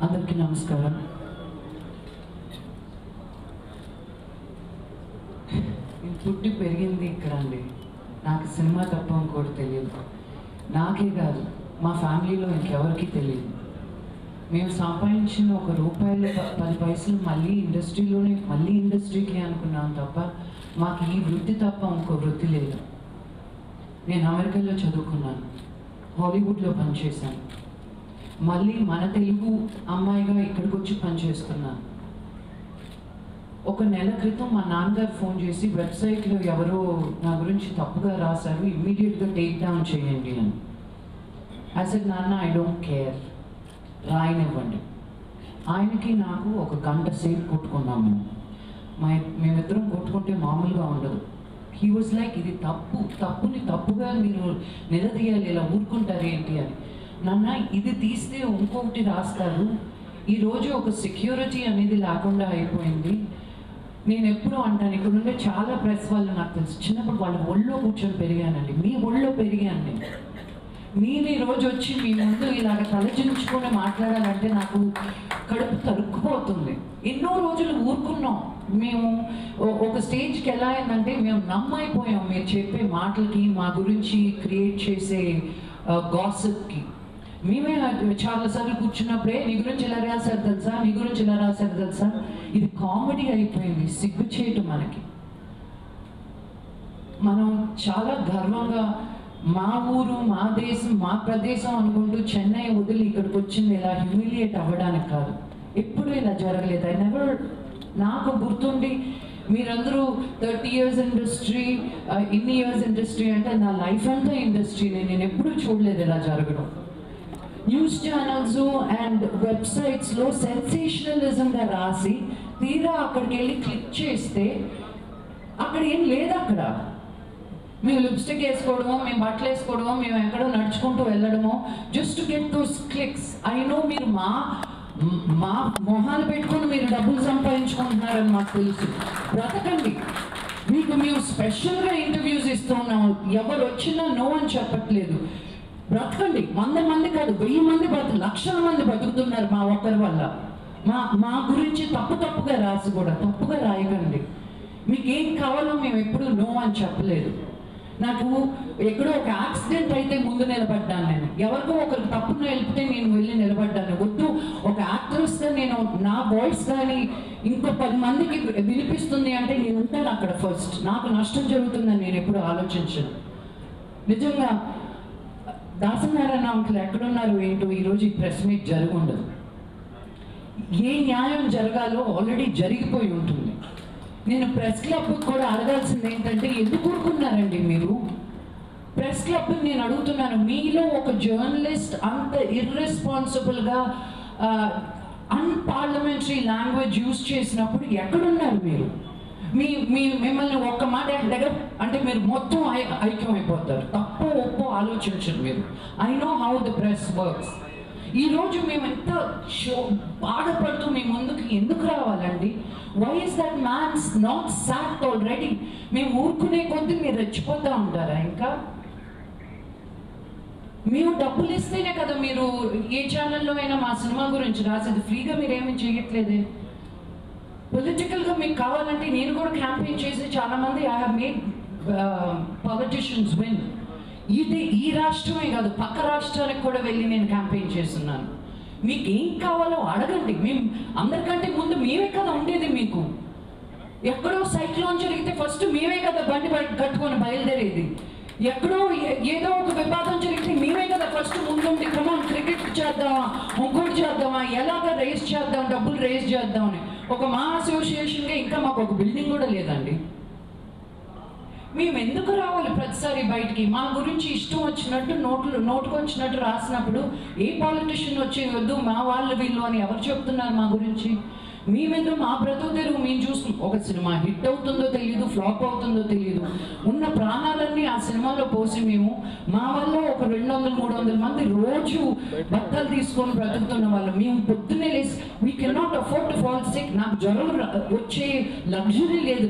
Andarki namaskaram. పుట్టి పెరిగింది ఇక్కడ అండి. నాకు cinema తప్ప ఇంకోటి తెలియదు, నాకే కాదు మా ఫ్యామిలీలో ఇంకెవరికి తెలియదు. మేము సంపాదించిన ₹1 మళ్ళీ ఇండస్ట్రీకి అనుకున్నాం తప్ప మాకు ఈ వృత్తి తప్ప ఇంకో వృత్తి లేదు. నేను అమెరికాలో చదువుకున్నాను, హాలీవుడ్లో పనిచేశాను, మళ్ళీ మన తెలుగు అమ్మాయిగా ఇక్కడికి వచ్చి పనిచేస్తున్నాను. ఒక నెల క్రితం మా నాన్నగారు ఫోన్ చేసి వెబ్సైట్లో ఎవరో నా గురించి తప్పుగా రాశారు, ఇమ్మీడియట్గా టేక్ డౌన్ చేయండి అని. ఐ సెడ్ నాన్న ఐ డోంట్ కేర్, రాయనివ్వండి. ఆయనకి నాకు 1 గంట సేపు కొట్టుకున్నాము. మేమిద్దరం కొట్టుకుంటే మామూలుగా ఉండదు. హీ వాజ్ లైక్ ఇది తప్పుని తప్పుగా మీరు నిలదీయాలి, ఇలా ఊరుకుంటారు ఏంటి అని. నాన్న ఇది తీస్తే ఇంకొకటి రాస్తారు, ఈరోజు ఒక సెక్యూరిటీ అనేది లేకుండా అయిపోయింది. నేను ఎప్పుడూ అంటాను, ఇక్కడ ఉండే చాలా ప్రెస్ వాళ్ళు నాకు తెలుసు, చిన్నప్పుడు వాళ్ళ ఒళ్ళో కూర్చొని పెరిగానండి, మీ ఒళ్ళో పెరిగాను నేను. నేను ఈరోజు వచ్చి మీ ముందు ఇలాగ తలచించుకొని మాట్లాడాలంటే నాకు కడుపు తరుక్కుపోతుంది. ఎన్నో రోజులు ఊరుకున్నాం మేము. ఒక స్టేజ్కి ఎలా అయిందంటే మేము నమ్మైపోయాం మీరు చెప్పే మాటలకి, మా గురించి క్రియేట్ చేసే గాసిప్కి. మేమే చాలాసార్లు కూర్చున్నప్పుడే నీ గురించి ఇలా రాశారు తెలుసా, నీ గురించి ఇలా రాశారు తెలుసా. ఇది కామెడీ అయిపోయింది, సిగ్గుచేటు మనకి. మనం చాలా గర్వంగా మా ఊరు, మా దేశం, మా ప్రదేశం అనుకుంటూ చెన్నై వదిలి ఇక్కడికి వచ్చింది ఇలా హ్యూమిలియేట్ అవ్వడానికి కాదు. ఎప్పుడు ఇలా జరగలేదు. ఐ నెవర్, నాకు గుర్తుండి మీరందరూ 30 years ఇండస్ట్రీ, ఇన్ని ఇయర్స్ ఇండస్ట్రీ అంటే నా లైఫ్ అంతా ఇండస్ట్రీనే, నేను ఎప్పుడూ చూడలేదు ఇలా జరగడం. న్యూస్ ఛానల్స్ అండ్ వెబ్సైట్స్లో సెన్సేషనలిజంగా రాసి తీరా అక్కడికి వెళ్ళి క్లిక్ చేస్తే అక్కడ ఏం లేదు. అక్కడ మేము లిప్స్టిక్ వేసుకోవడమో, మేము బట్టలు వేసుకోవడమో, మేము ఎక్కడో నడుచుకుంటూ వెళ్ళడమో, just to get those clicks. I know మీరు మా మొహాలు పెట్టుకుని మీరు డబ్బులు సంపాదించుకుంటున్నారని మాకు తెలుసు. బ్రతకండి, మీకు మేము స్పెషల్గా ఇంటర్వ్యూస్ ఇస్తున్నాం, ఎవరు వచ్చినా నో అని చెప్పట్లేదు. బ్రతకండి, 100 మంది కాదు 1000 మంది లక్షల మంది బతుకుతున్నారు మా ఒక్కరి వల్ల. మా గురించి తప్పుగా రాసి కూడా తప్పుగా రాయకండి. మీకు ఏం కావాలో మేము ఎప్పుడు నో అని చెప్పలేదు. నాకు ఎక్కడో ఒక యాక్సిడెంట్ అయితే ముందు నిలబడ్డాను, నేను ఎవరికో ఒకరికి తప్పును వెళ్తే నేను వెళ్ళి నిలబడ్డాను. వద్దు ఒక యాక్ట్రెస్గా నేను నా వాయిస్ కానీ ఇంకో 10 మందికి వినిపిస్తుంది అంటే నేను ఉంటాను అక్కడ ఫస్ట్. నాకు నష్టం జరుగుతుందని నేను ఎప్పుడు ఆలోచించను. నిజంగా దాసనారాయణ అంకుల్ ఎక్కడున్నారు ఏంటో ఈరోజు ఈ ప్రెస్ మీట్ జరగundదు. ఏ న్యాయం జరగాలో ఆల్రెడీ జరిగిపోయి ఉంటుంది. నేను ప్రెస్ క్లబ్ కూడా అడగాల్సింది ఏంటంటే ఎందుకు ఊరుకున్నారండి మీరు? ప్రెస్ క్లబ్ నేను అడుగుతున్నాను, మీలో ఒక జర్నలిస్ట్ అంత ఇర్రెస్పాన్సిబుల్గా అన్పార్లమెంటరీ లాంగ్వేజ్ యూజ్ చేసినప్పుడు ఎక్కడున్నారు మీరు? మిమ్మల్ని ఒక్క మాట అంటే మీరు మొత్తం ఐక్యం అయిపోతారు. తప్పో ఒప్పో ఆలోచించరు మీరు. I know how the press works. ఈరోజు మేము ఎంత బాధపడుతూ మీ ముందుకు ఎందుకు రావాలండి? Why is that man's not sacked already? మేము ఊరుకునే కొద్దీ మీరు రెచ్చిపోతూ ఉంటారా? ఇంకా మేము డబ్బులు ఇస్తేనే కదా మీరు ఏ ఛానల్లో అయినా మా సినిమా గురించి రాసేది. ఫ్రీగా మీరేమీ చేయట్లేదే. పొలిటికల్గా మీకు కావాలంటే నేను కూడా క్యాంపెయిన్ చేసి చాలామంది I have made politicians win. ఈ రాష్ట్రమే కాదు పక్క రాష్ట్రానికి కూడా వెళ్ళి నేను క్యాంపెయిన్ చేస్తున్నాను. మీకు ఏం కావాలో అడగండి. మేము అందరికంటే ముందు మేమే కదా ఉండేది. మీకు ఎక్కడో సైక్లోన్ జరిగితే ఫస్ట్ మేమే కదా బండి కట్టుకొని బయలుదేరేది. ఎక్కడో ఏదో ఒక వివాదం జరిగితే మేమే కదా ఫస్ట్ ముందుండి కమాన్ క్రికెట్ చేద్దామా, ఇంకోటి చేద్దామా, ఎలాగ రేస్ చేద్దాం, డబ్బులు రేస్ చేద్దామని. ఒక మా అసోసియేషన్గా ఇంకా మాకు ఒక బిల్డింగ్ కూడా లేదండి. మేము ఎందుకు రావాలి ప్రతిసారి బయటికి? మా గురించి ఇష్టం వచ్చినట్టు నోటుకు వచ్చినట్టు రాసినప్పుడు ఏ పాలిటిషియన్ వచ్చి వద్దు మా వాళ్ళు వీళ్ళు అని ఎవరు చెప్తున్నారు మా గురించి? మేమెందుకు మా బ్రతుకు తెరువు మేము చూసుకుంటాం. ఒక సినిమా హిట్ అవుతుందో తెలియదు, ఫ్లాప్ అవుతుందో తెలియదు. ఉన్న ప్రాణాలన్నీ ఆ సినిమాలో పోసి మేము మా వల్ల ఒక 200-300 మంది రోజు బట్టలు తీసుకొని బ్రతుకుతున్న వాళ్ళు. మేము పొద్దున్నే లేసి we can not afford to fall sick. నాకు జ్వరం వచ్చే లగ్జరీ లేదు.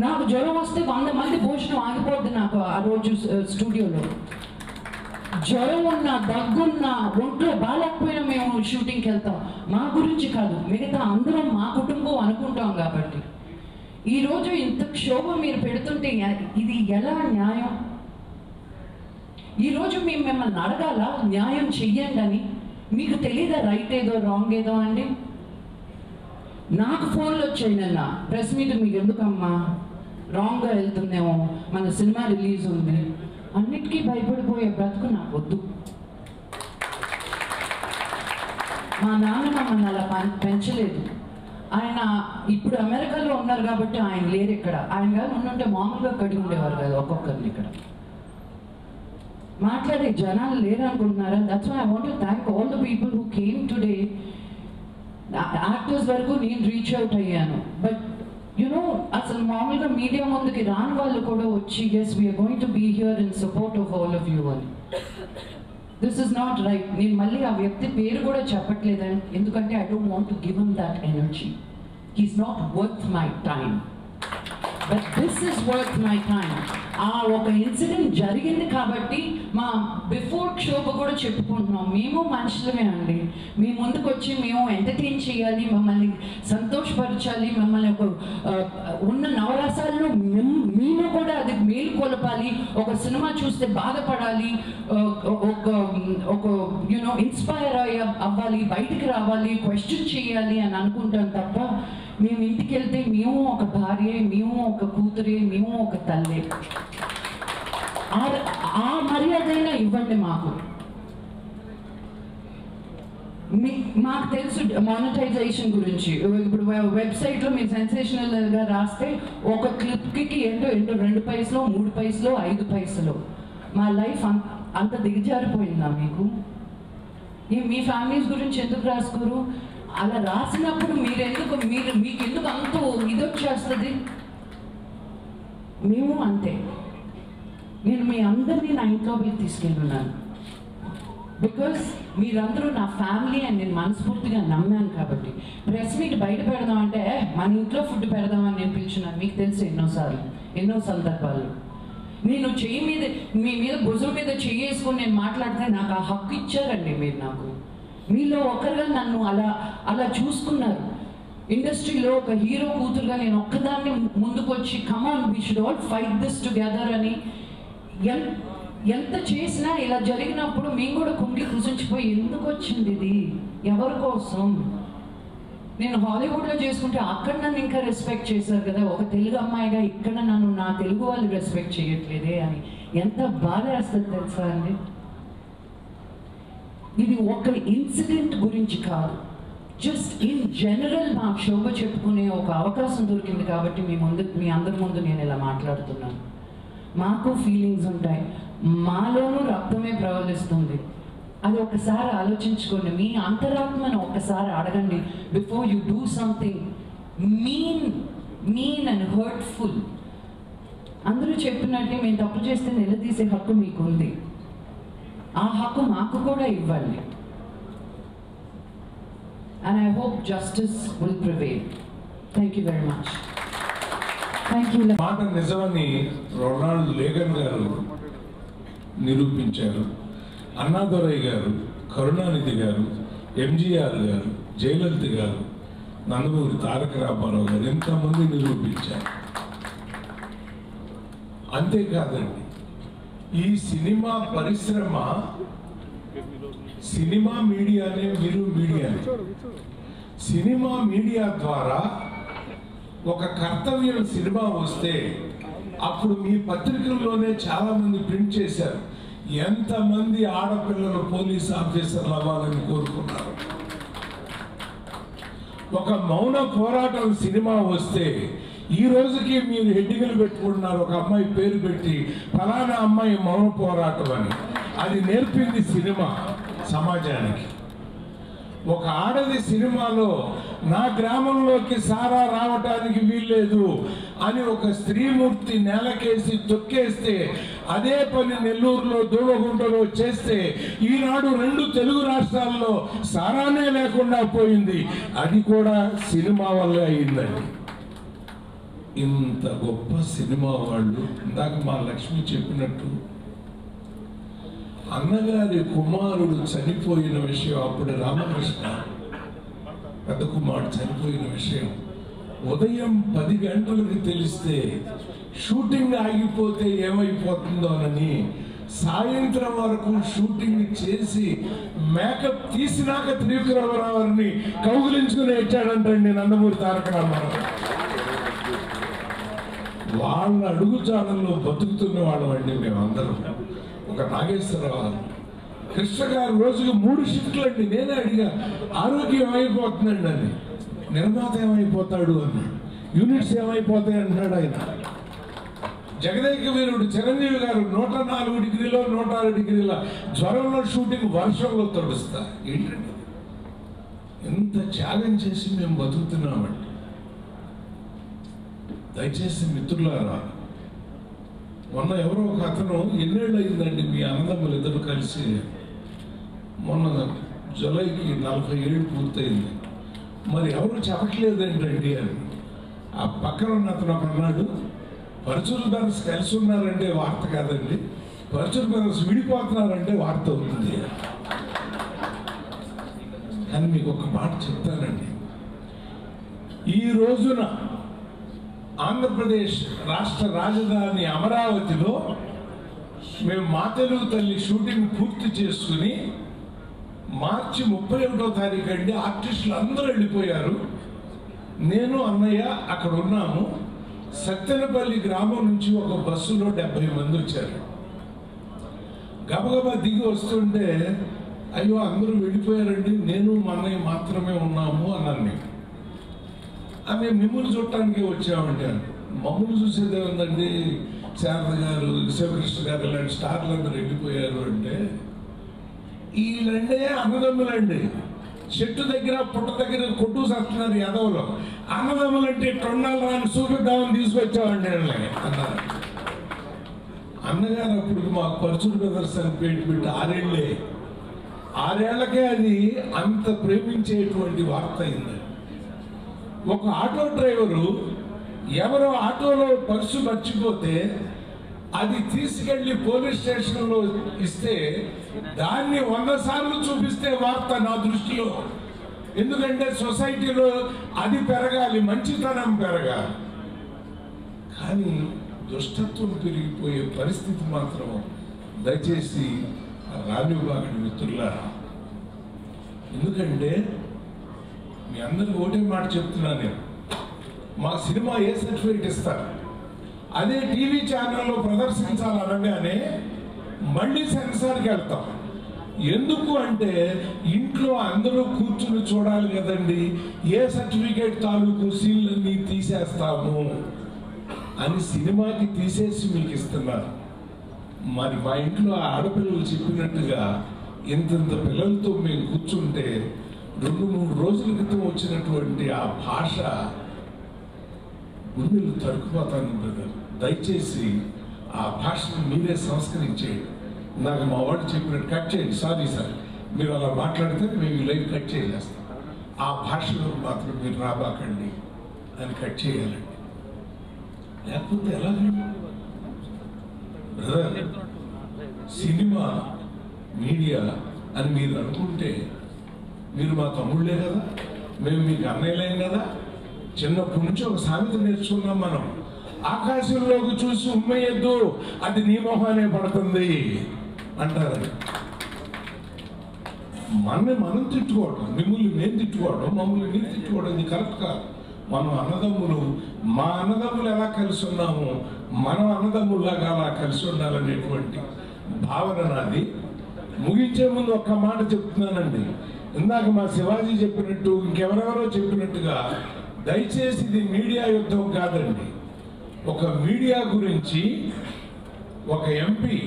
నాకు జ్వరం వస్తే 100 మంది భోజనం ఆగిపోద్ది నాకు ఆ రోజు స్టూడియోలో. జ్వరం ఉన్నా దగ్గున్నా ఒంట్లో బాగాలేకపోయినా మేము షూటింగ్కి వెళ్తాం. మా గురించి కాదు, మిగతా అందరం మా కుటుంబం అనుకుంటాం. కాబట్టి ఈరోజు ఇంత క్షోభ మీరు పెడుతుంటే ఇది ఎలా న్యాయం? ఈరోజు మేము మిమ్మల్ని అడగాల న్యాయం చెయ్యండి అని. మీకు తెలీదా రైట్ ఏదో రాంగ్ ఏదో అండి? నాకు ఫోన్లు వచ్చాయి నిన్న, ప్రెస్ మీట్ మీకు ఎందుకమ్మా రాంగ్గా వెళ్తుందేమో, మన సినిమా రిలీజ్ ఉంది, అన్నిటికీ భయపడిపోయే బ్రతుకు నాకు వద్దు. మా నాన్న మమ్మల్ని అలా పెంచలేదు. ఆయన ఇప్పుడు అమెరికాలో ఉన్నారు కాబట్టి ఆయన లేరు ఇక్కడ. ఆయన గారు ఉండుంటే మామూలుగా కడిగి ఉండేవారు కదా ఒక్కొక్కరిని. ఇక్కడ మాట్లాడే జనాలు లేరు అనుకుంటున్నారా? That's why I want to thank all the people who came today. Actors వరకు నేను రీచ్ అవుట్ అయ్యాను. బట్ యునో అసలు మామూలుగా మీడియా ముందుకి రాని వాళ్ళు కూడా వచ్చి yes we're going to be here in support of all of you అని. This is not right. నేను మళ్ళీ ఆ వ్యక్తి పేరు కూడా చెప్పట్లేదని, ఎందుకంటే I don't want to give him that energy. He's not worth my time, but this is worth my time. ఆ ఒక ఇన్సిడెంట్ జరిగింది కాబట్టి మా బిఫోర్ క్షోభ కూడా చెప్పుకుంటున్నాం. మేము మనుషులమే అండి. మీ ముందుకు వచ్చి మేము ఎంటర్టైన్ చేయాలి, మిమ్మల్ని సంతోషపరచాలి, మిమ్మల్ని ఒక ఉన్న నవరసాల్లో మేము కూడా అది మేలు కొలపాలి. ఒక సినిమా చూస్తే బాధపడాలి, ఒక యూనో ఇన్స్పైర్ అవ్వాలి, బయటికి రావాలి, క్వశ్చన్ చేయాలి అని అనుకుంటాం తప్ప మేము ఇంటికి వెళ్తే మేము ఒక భార్య, మేము ఒక కూతురే, మేము ఒక తల్లి. ఆ మర్యాదైనా ఇవ్వండి మాకు. మాకు తెలుసు మానిటైజేషన్ గురించి. ఇప్పుడు వెబ్సైట్లో మీరు సెన్సేషనల్గా రాస్తే ఒక క్లిప్కి ఏంటో 2 పైసలు, 3 పైసలు, 5 పైసలు. మా లైఫ్ అంత దిగజారిపోయిందా మీకు? మీ ఫ్యామిలీస్ గురించి ఎందుకు రాసుకోరు? అలా రాసినప్పుడు మీకు ఎందుకు అంత ఇదొచ్చేస్తుంది? మేము అంతే. నేను మీ అందరినీ నా ఇంట్లోకి తీసుకెళ్ళున్నాను బికాస్ మీరందరూ నా ఫ్యామిలీ అని నేను మనస్ఫూర్తిగా నమ్మాను. కాబట్టి ప్రెస్ మీట్ బయట పెడదామంటే మన ఇంట్లో ఫుడ్ పెడదామని నేను పిలిచినాను. మీకు తెలుసు ఎన్నోసార్లు, ఎన్నో సందర్భాలు. నేను మీ మీద భుజం మీద చేసుకొని నేను మాట్లాడితే నాకు ఆ హక్కు ఇచ్చారండి మీరు. నాకు మీలో ఒకరుగా నన్ను అలా చూసుకున్నారు. ఇండస్ట్రీలో ఒక హీరో కూతురుగా నేను ఒక్కదాన్ని ముందుకు వచ్చి కమాన్ we should all fight this together అని ఎంత చేసినా ఇలా జరిగినప్పుడు మేము కూడా కుంగి కుసించిపోయి ఎందుకు వచ్చింది ఇది, ఎవరి కోసం? నేను హాలీవుడ్లో చేసుకుంటే అక్కడ నన్ను ఇంకా రెస్పెక్ట్ చేశారు కదా, ఒక తెలుగు అమ్మాయిగా ఇక్కడ నన్ను నా తెలుగు వాళ్ళు రెస్పెక్ట్ చేయట్లేదే అని ఎంత బాధ వేస్తుంది తెలుసా అండి. ఇది ఒక ఇన్సిడెంట్ గురించి కాదు, జస్ట్ ఇన్ జనరల్ మా శోభ చెప్పుకునే ఒక అవకాశం దొరికింది కాబట్టి మీ అందరి ముందు నేను ఇలా మాట్లాడుతున్నాను. మాకు ఫీలింగ్స్ ఉంటాయి, మాలోనూ రక్తమే ప్రవహిస్తుంది. అది ఒకసారి ఆలోచించుకోండి, మీ అంతరాత్మను ఒకసారి అడగండి before you do something mean and hurtful. అందరూ చెప్పినట్టే మేము తప్పు చేస్తే నిలదీసే హక్కు మీకు ఉంది, ఆ హక్కు మాకు కూడా ఇవ్వండి. And I hope justice will prevail. Thank you very much. Thank you. మాట నిజమని రొనాల్డ్ రేగన్ గారు నిరూపించారు, అన్నాదురై గారు, కరుణానిధి గారు, ఎంజీఆర్ గారు, జయలలిత గారు, నందమూరి తారక రామారావు గారు ఎంతమంది నిరూపించారు. అంతేకాదండి, ఈ సినిమా పరిశ్రమ, సినిమా మీడియానే, మీరు మీడియానే, సినిమా మీడియా ద్వారా ఒక కర్తవ్యం సినిమా వస్తే అప్పుడు మీ పత్రికల్లోనే చాలా మంది ప్రింట్ చేశారు ఎంతమంది ఆడపిల్లలు పోలీస్ ఆఫీసర్లు అవ్వాలని కోరుకున్నారు. ఒక మౌన పోరాటం సినిమా వస్తే ఈ రోజుకి మీరు హెడ్డింగ్లు పెట్టుకుంటున్నారు, ఒక అమ్మాయి పేరు పెట్టి ఫలానా అమ్మాయి మౌన పోరాటం అని. అది నేర్పింది సినిమా సమాజానికి. ఒక ఆడది సినిమాలో నా గ్రామంలోకి సారా రావటానికి వీల్లేదు అని ఒక స్త్రీమూర్తి నేలకేసి తొక్కేస్తే, అదే పని నెల్లూరులో దూవగుంటలో చేస్తే ఈనాడు 2 తెలుగు రాష్ట్రాల్లో సారానే లేకుండా పోయింది. అది కూడా సినిమా వల్లే అయిందండి. ఇంత గొప్ప సినిమా వాళ్ళు, ఇందాక మా లక్ష్మి చెప్పినట్టు, అన్నగారి కుమారుడు చనిపోయిన విషయం, అప్పుడు రామకృష్ణ పెద్ద కుమారుడు చనిపోయిన విషయం ఉదయం 10 గంటలకు తెలిస్తే షూటింగ్ ఆగిపోతే ఏమైపోతుందోనని సాయంత్రం వరకు షూటింగ్ చేసి మేకప్ తీసినాక త్రివిక్రమరావుని కౌగులించుకుని వచ్చాడంటండి నందమూరి తారక రామారావు. వాళ్ళ అడుగుజాడల్లో బతుకుతున్న వాళ్ళమండి మేమందరం. ఒక నాగేశ్వరరావు, కృష్ణ గారు రోజుకి 3 షిఫ్ట్లు అండి. నేనే అడిగా, ఆరోగ్యం ఏమైపోతుందండి అని. నిర్మాత ఏమైపోతాడు అన్నాడు, యూనిట్స్ ఏమైపోతాయి అంటున్నాడు ఆయన. జగదేక వీరుడు చిరంజీవి గారు 104 డిగ్రీలో 106 డిగ్రీల జ్వరంలో షూటింగ్ వర్షంలో తడుస్తా. ఏంటండి ఎంత త్యాగం చేసి మేము బతుకుతున్నామండి. దయచేసి మిత్రులారా, మొన్న ఎవరో ఒక అతను, ఎన్నేళ్ళు అయిందండి మీ అన్నదమ్ములు ఇద్దరు కలిసి, మొన్న జూలైకి 40 ఏళ్ళు పూర్తయింది, మరి ఎవరు చెప్పట్లేదు ఏంటండి అని. ఆ పక్కన ఉన్న అతను ఒక అన్నాడు, పరచూరు బ్రదర్స్ కలిసి ఉన్నారంటే వార్త కాదండి, పరచూరు బ్రదర్స్ విడిపోతున్నారంటే వార్త అవుతుంది. కానీ మీకు ఒక మాట చెప్తానండి, ఈ రోజున ఆంధ్రప్రదేశ్ రాష్ట్ర రాజధాని అమరావతిలో మేము మా తెలుగు తల్లి షూటింగ్ పూర్తి చేసుకుని మార్చి 31వ తారీఖు అండి ఆర్టిస్టులు అందరూ వెళ్ళిపోయారు. నేను అన్నయ్య అక్కడ ఉన్నాము. సత్తెనపల్లి గ్రామం నుంచి ఒక బస్సులో 70 మంది వచ్చారు. గబగబా దిగి వస్తుంటే, అయ్యో అందరూ వెళ్ళిపోయారండి, నేను మా అన్నయ్య మాత్రమే ఉన్నాము అన్నాను. నేను ఆమె మిమ్మల్ని చూడటానికి వచ్చామండి. మమ్మల్ని చూసేదే ఉందండి, శారద గారు, శివకృష్ణ గారు ఇలాంటి స్టార్లు అందరూ వెళ్ళిపోయారు అంటే, వీళ్ళండే అన్నదమ్ములండి. చెట్టు దగ్గర పుట్ట దగ్గర కొట్టు సత్తున్నారు యాదవులు. అన్నదమ్ములంటే టొండాలు రాని చూపిద్దామని తీసుకొచ్చామండి అన్నారు. అన్నగారు అప్పుడు మాకు పరచూరు బ్రదర్స్ అని పేరు పెట్టి 6 ఏళ్ళే, 6 ఏళ్లకే అది అంత ప్రేమించేటువంటి వార్త అయింది. ఒక ఆటో డ్రైవరు ఎవరో ఆటోలో పర్సు మర్చిపోతే అది తీసుకెళ్లి పోలీస్ స్టేషన్లో ఇస్తే దాన్ని 100 సార్లు చూపిస్తే వార్త నా దృష్టిలో. ఎందుకంటే సొసైటీలో అది పెరగాలి, మంచితనం పెరగాలి. కానీ దుష్టత్వం పెరిగిపోయే పరిస్థితి మాత్రం దయచేసి రానివ్వకండి మిత్రులారా. ఎందుకంటే మీ అందరికీ ఒకటే మాట చెప్తున్నాను నేను, మా సినిమా ఏ సర్టిఫికేట్ ఇస్తారు అదే టీవీ ఛానల్లో ప్రదర్శించాలనగానే మళ్ళీ సెన్సార్కి వెళ్తాం. ఎందుకు అంటే ఇంట్లో అందరూ కూర్చుని చూడాలి కదండి, ఏ సర్టిఫికేట్ తాలూకు సీన్లన్నీ తీసేస్తాము అని సినిమాకి తీసేసి మీకు ఇస్తున్నారు. మరి మా ఇంట్లో ఆడపిల్లలు చెప్పినట్టుగా ఇంతంత పిల్లలతో మేము కూర్చుంటే 2-3 రోజుల క్రితం వచ్చినటువంటి ఆ భాష గుండెలు తడుకుపోతాను బ్రదర్. దయచేసి ఆ భాషను మీరే సంస్కరించేయండి. నాకు మా వాడు చెప్పినట్టు కట్ చేయండి, సారీ సార్ మీరు అలా మాట్లాడితే మేము ఈ లైన్ కట్ చేసేస్తాం, ఆ భాషలో మాత్రం మీరు రాబాకండి అని కట్ చేయాలండి. లేకపోతే ఎలాగండి బ్రదర్? సినిమా మీడియా అని మీరు అనుకుంటే మీరు మా తమ్ముళ్ళే కదా, మేము మీకు అన్నయ్యలేం కదా. చిన్నప్పటి నుంచి ఒక సామెత నేర్చుకున్నాం మనం, ఆకాశంలోకి చూసి ఉమ్మేయద్దు అది నీ మొహానే పడుతుంది అంటారు. మనం తిట్టుకోవడం, మిమ్మల్ని నేను తిట్టుకోవడం, మమ్మల్ని మీరు తిట్టుకోవడం ఇది కరెక్ట్ కాదు. మనం అన్నదమ్ములు, మా అన్నదమ్ములు ఎలా కలిసి ఉన్నామో మనం అన్నదమ్ముల్లాగా అలా కలిసి ఉండాలనేటువంటి భావన నాది. ముగించే ముందు ఒక్క మాట చెప్తున్నానండి. ఇందాక మా శివాజీ చెప్పినట్టు, ఇంకెవరెవరో చెప్పినట్టుగా, దయచేసి ఇది మీడియా యుద్ధం కాదండి. ఒక మీడియా గురించి ఒక ఎంపీ,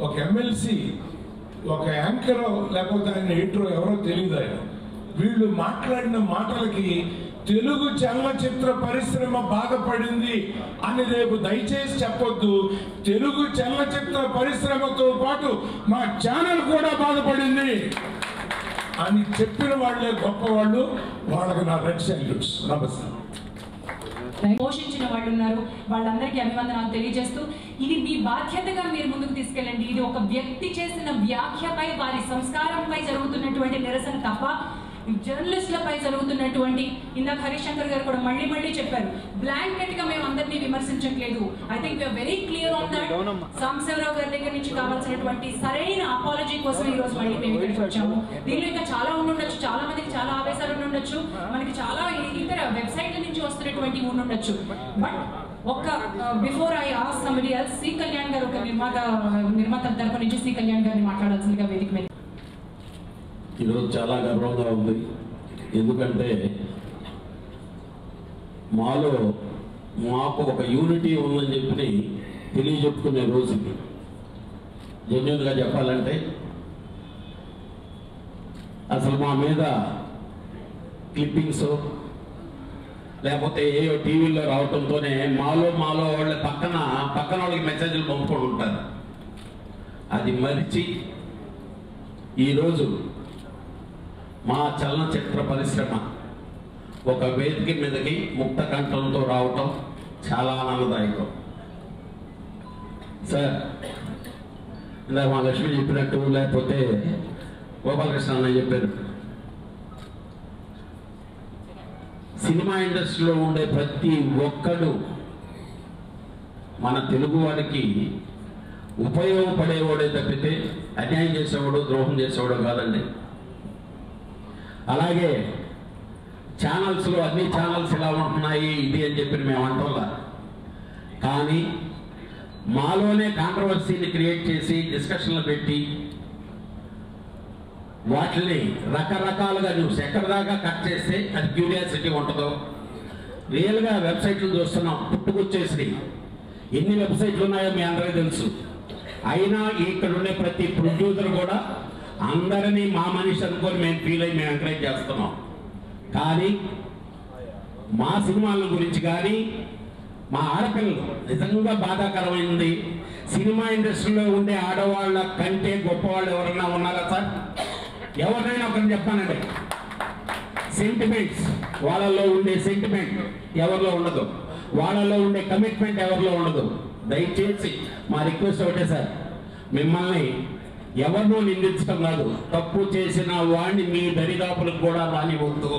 ఒక ఎమ్మెల్సీ, ఒక యాంకరో లేకపోతే ఆయన ఎడిటరో ఎవరో తెలియదు, ఆయన వీళ్ళు మాట్లాడిన మాటలకి తెలుగు చలనచిత్ర పరిశ్రమ బాధపడింది అని రేపు దయచేసి చెప్పొద్దు. తెలుగు చలనచిత్ర పరిశ్రమతో పాటు మా ఛానల్ కూడా బాధపడింది అని చెప్పిన వాళ్ళే గొప్పవాళ్ళు. వాళ్ళకి నా రెడ్ సాల్యూట్స్. నమస్తే. పోషించిన వాళ్ళు ఉన్నారు, వాళ్ళందరికీ అభివందనాలు తెలియజేస్తూ, ఇది మీ బాధ్యతగా మీరు ముందుకు తీసుకెళ్ళండి. ఇది ఒక వ్యక్తి చేసిన వ్యాఖ్యపై, వారి సంస్కారంపై జరుగుతున్నటువంటి నిరసన తప్ప జర్నలిస్టులపై జరుగుతున్నటువంటి, ఇందాక హరిశంకర్ గారు కూడా మళ్ళీ చెప్పారు, బ్లాంకెట్ గా మేము అందరినీ విమర్శించట్లేదు. I think we're very clear on that. Sambasivarao గారి దగ్గర నుంచి కావాల్సినటువంటి సరైన అపాలజీ కోసం ఈ రోజు మళ్ళీ మేము ఇక్కడికి వచ్చాము. దీనిలో ఇంకా చాలా ఉండుండొచ్చు, చాలా మందికి చాలా ఆవేశాలు ఉండుండొచ్చు, మనకి చాలా ఇతర వెబ్సైట్ల నుంచి వస్తున్నటువంటి ఉండుండొచ్చు. బట్ ఒక్క before I ask somebody else, C Kalyan garu ఒక నిర్మాత తరపు నుంచి సి కళ్యాణ్ గారిని మాట్లాడాల్సిందిగా వేదిక మీద. ఈరోజు చాలా గర్వంగా ఉంది. ఎందుకంటే మాకు ఒక యూనిటీ ఉందని చెప్పి తెలియజెప్పుకునే రోజుకి, జెన్యూన్గా చెప్పాలంటే అసలు మా మీద క్లిప్పింగ్స్ లేకపోతే ఏయో టీవీలో రావడంతోనే మాలో వాళ్ళ పక్కన వాళ్ళకి మెసేజ్లు పంపుకొని ఉంటారు. అది మరిచి ఈరోజు మా చలనచిత్ర పరిశ్రమ ఒక వేదిక మీదకి ముక్త కంఠంతో రావటం చాలా ఆనందదాయకం. సార్ ఇందాక మా లక్ష్మి చెప్పినట్టు, లేకపోతే గోపాలకృష్ణ అన్న చెప్పారు, సినిమా ఇండస్ట్రీలో ఉండే ప్రతి ఒక్కడు మన తెలుగు వారికి ఉపయోగపడేవాడే తప్పితే అన్యాయం చేసేవాడు, ద్రోహం చేసేవాడు కాదండి. అలాగే ఛానల్స్లో అన్ని ఛానల్స్ ఇలా ఉంటున్నాయి ఇది అని చెప్పి మేము అంటోలా, కానీ మాలోనే కాంట్రవర్సీని క్రియేట్ చేసి డిస్కషన్లు పెట్టి వాటిని రకరకాలుగా న్యూస్ ఎక్కడి దాకా కట్ చేస్తే అది క్యూరియాసిటీ ఉంటుందో. రియల్గా వెబ్సైట్లు చూస్తున్నాం, పుట్టుకొచ్చేసి ఎన్ని వెబ్సైట్లు ఉన్నాయో మీ అందరికీ తెలుసు. అయినా ఇక్కడ ఉండే ప్రతి ప్రొడ్యూసర్ కూడా అందరినీ మా మనిషి అనుకొని మేము ఫీల్ అయ్యి మేము ఎంకరేజ్ చేస్తున్నాం. కానీ మా సినిమాల గురించి కానీ మా ఆడపిల్లలు నిజంగా బాధాకరమైంది. సినిమా ఇండస్ట్రీలో ఉండే ఆడవాళ్ళ కంటే గొప్పవాళ్ళు ఎవరన్నా ఉన్నారా సార్? ఎవరినైనా ఒకరిని చెప్పానండి. సెంటిమెంట్స్, వాళ్ళలో ఉండే సెంటిమెంట్ ఎవరిలో ఉండదు, వాళ్ళలో ఉండే కమిట్మెంట్ ఎవరిలో ఉండదు. దయచేసి మా రిక్వెస్ట్ ఒకటే సార్, మిమ్మల్ని ఎవరినో నిందించడం కాదు, తప్పు చేసిన వాడిని మీ దరిదాపులకు కూడా రానివద్దు.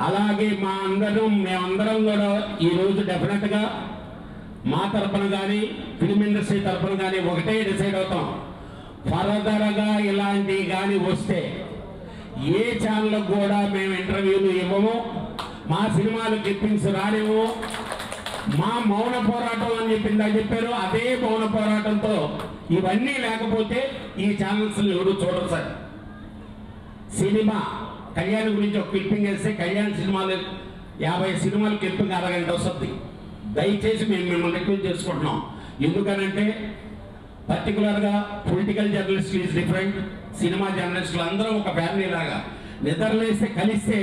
అలాగే మేమందరం కూడా ఈరోజు డెఫినెట్గా మా తరపున కానీ ఫిల్మ్ ఇండస్ట్రీ తరపున కానీ ఒకటే డిసైడ్ అవుతాం, ఫర్దర్గా ఇలాంటివి కానీ వస్తే ఏ ఛానల్కి కూడా మేము ఇంటర్వ్యూలు ఇవ్వము, మా సినిమాలు క్లిప్పింగ్స్ రానివ్వము. మా మౌన పోరాటం అని చెప్పారు, అదే మౌన పోరాటంతో ఇవన్నీ లేకపోతే ఈ ఛానల్స్ ఎవరు చూడరు సార్. సినిమా కళ్యాణ్ గురించి ఒక క్లిప్పింగ్ వేస్తే కళ్యాణ్ సినిమాలు 50 సినిమాలు క్లిప్పింగ్ అరగంట వస్తుంది. దయచేసి మేము మిమ్మల్ని రిక్వెస్ట్ చేసుకుంటున్నాం. ఎందుకనంటే పర్టికులర్గా political journalist is different, cinema జర్నలిస్టులు అందరూ ఒక ఫ్యామిలీ లాగా నిద్రలేస్తే కలిస్తే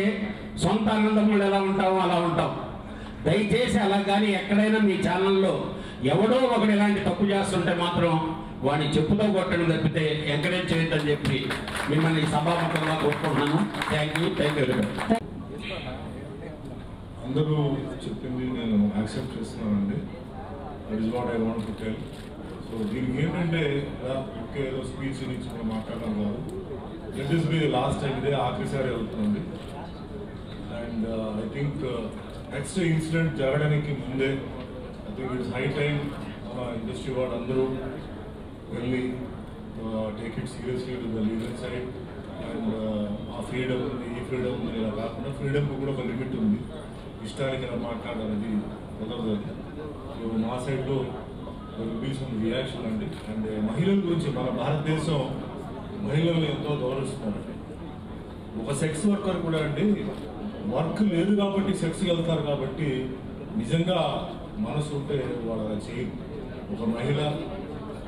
సొంత ఆనందములు ఎలా ఉంటామో అలా ఉంటాం. దయచేసి అలా కానీ ఎక్కడైనా మీ ఛానల్లో ఎవడో ఒకడు ఇలాంటి తప్పు చేస్తుంటే మాత్రం వాడిని చెప్పుతో కొట్టడం తప్పితే ఎంకరేజ్ చేయొద్దని చెప్పి మిమ్మల్ని సభాముఖంగా కోరుకుంటున్నాను. Thank you very much. అందరూ చెప్పింది నేను యాక్సెప్ట్ చేస్తున్నానండి. That is what I want to tell. So దీనికి ఏంటంటే ఒకే ఏదో స్పీచ్ నుంచి మనం మాట్లాడడం కాదు. Let this B last time, ఇదే ఆఖరిసారి అవుతుంది. And I think next incident జరగడానికి ముందే I think it's high time మన ఇండస్ట్రీ వాళ్ళు అందరూ వెళ్ళి take it seriously to the legal side. And ఆ ఫ్రీడమ్ ఈ ఫ్రీడమ్ ఇలా కాకుండా ఫ్రీడమ్కి కూడా ఒక లిమిట్ ఉంది. ఇష్టానికి ఇలా మాట్లాడాలనేది కుదరదు. సో మా సైడ్లో బీ సమ్ రియాక్షన్ అండి. అండ్ మహిళల గురించి మన భారతదేశం మహిళలను ఎంతో గౌరవిస్తున్నారండి. ఒక సెక్స్ వర్కర్ కూడా అండి వర్క్ లేదు కాబట్టి సెక్స్కి వెళ్తారు కాబట్టి నిజంగా మనసు ఉంటే వాళ్ళు అలా చేయరు. ఒక మహిళ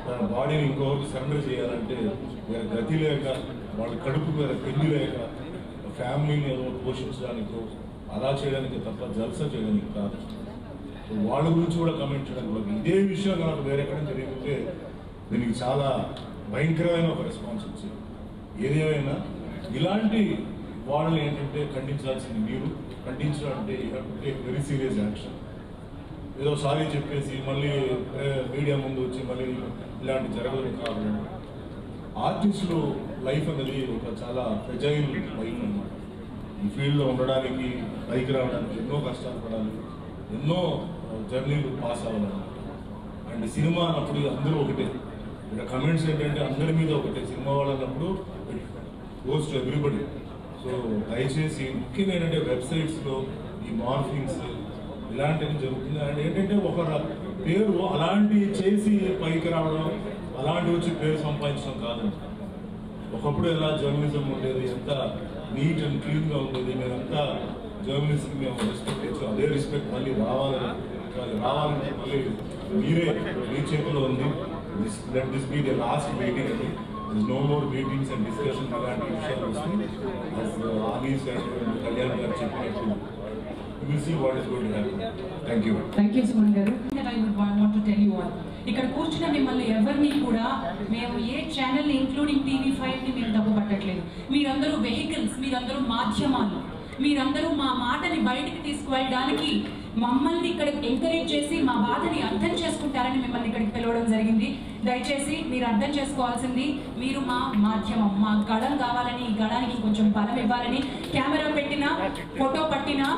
తన బాడీని ఇంకొకరికి సరెండర్ చేయాలంటే వేరే గతి లేక, వాళ్ళ కడుపు వేరే పెళ్లి లేక, ఫ్యామిలీని ఏదో పోషించడానికో అలా చేయడానికి తప్ప జల్సా చేయడానికి కాదు. వాళ్ళ గురించి కూడా కమెంట్ చేయడానికి ఇదే విషయం నాకు వేరే ఎక్కడ జరిగితే దీనికి చాలా భయంకరమైన ఒక రెస్పాన్స్ వచ్చింది. ఏదేమైనా ఇలాంటి వాళ్ళని ఏంటంటే ఖండించాల్సింది మీరు. ఖండించడం అంటే you have to take very serious action. ఏదో సారీ చెప్పేసి మళ్ళీ మీడియా ముందు వచ్చి మళ్ళీ ఇలాంటి జరగదు కాదు. ఆర్టిస్టులు లైఫ్ అనేది ఒక చాలా ఫ్రెజైల్ లైఫ్ అన్నమాట. ఈ ఫీల్డ్లో ఉండడానికి పైకి రావడానికి ఎన్నో కష్టాలు పడాలి, ఎన్నో జర్నీలు పాస్ అవ్వాలన్నమాట. అండ్ సినిమా అన్నప్పుడు అందరూ ఒకటే. ఇక్కడ కమెంట్స్ ఏంటంటే అందరి మీద ఒకటే. సినిమా వాళ్ళు అన్నప్పుడు గోస్ టు ఎవ్రీబడి. సో దయచేసి ముఖ్యంగా ఏంటంటే వెబ్సైట్స్లో ఈ మార్ఫింగ్స్ ఇలాంటివి జరుగుతుంది. అండ్ ఏంటంటే ఒక పేరు అలాంటి చేసి పైకి రావడం, అలాంటి వచ్చి పేరు సంపాదించడం కాదండి. ఒకప్పుడు ఎలా జర్నలిజం ఉండేది, ఎంత నీట్ అండ్ క్లీన్గా ఉండేది, మేమంతా జర్నలిస్ట్కి మేము రెస్పెక్ట్ ఇచ్చాం. అదే రెస్పెక్ట్ మళ్ళీ రావాలంటే మళ్ళీ మీరే మీ చేతిలో ఉంది. Let this be the last meeting అండి. No more meetings and discussions ఇలాంటి విషయాలు వస్తాయి. ఆనీస్ అండ్ కళ్యాణ్ గారు చెప్పినట్టు we'll see what is going to happen. Thank you. Thank you, Suman garu. That I would want to tell you all. ఇక్కడ కూర్చున్న మిమ్మల్ని ఎవరిని కూడా మేము ఏ ఛానల్ని ఇంక్లూడింగ్ TV5ని మేము తప్పు పట్టట్లేదు. మీరందరూ వెహికల్స్, మీరందరూ మాధ్యమాలు, మీరందరూ మా మాటని బయటికి తీసుకువెళ్ళడానికి మమ్మల్ని ఇక్కడ ఎంకరేజ్ చేసి మా బాధని అర్థం చేసుకుంటారని మిమ్మల్ని ఇక్కడికి పిలవడం జరిగింది. దయచేసి మీరు అర్థం చేసుకోవాల్సింది, మీరు మా మాధ్యమం, మా గళం కావాలని, ఈ గళానికి కొంచెం బలం ఇవ్వాలని, కెమెరా పెట్టినా, ఫోటో పట్టినా,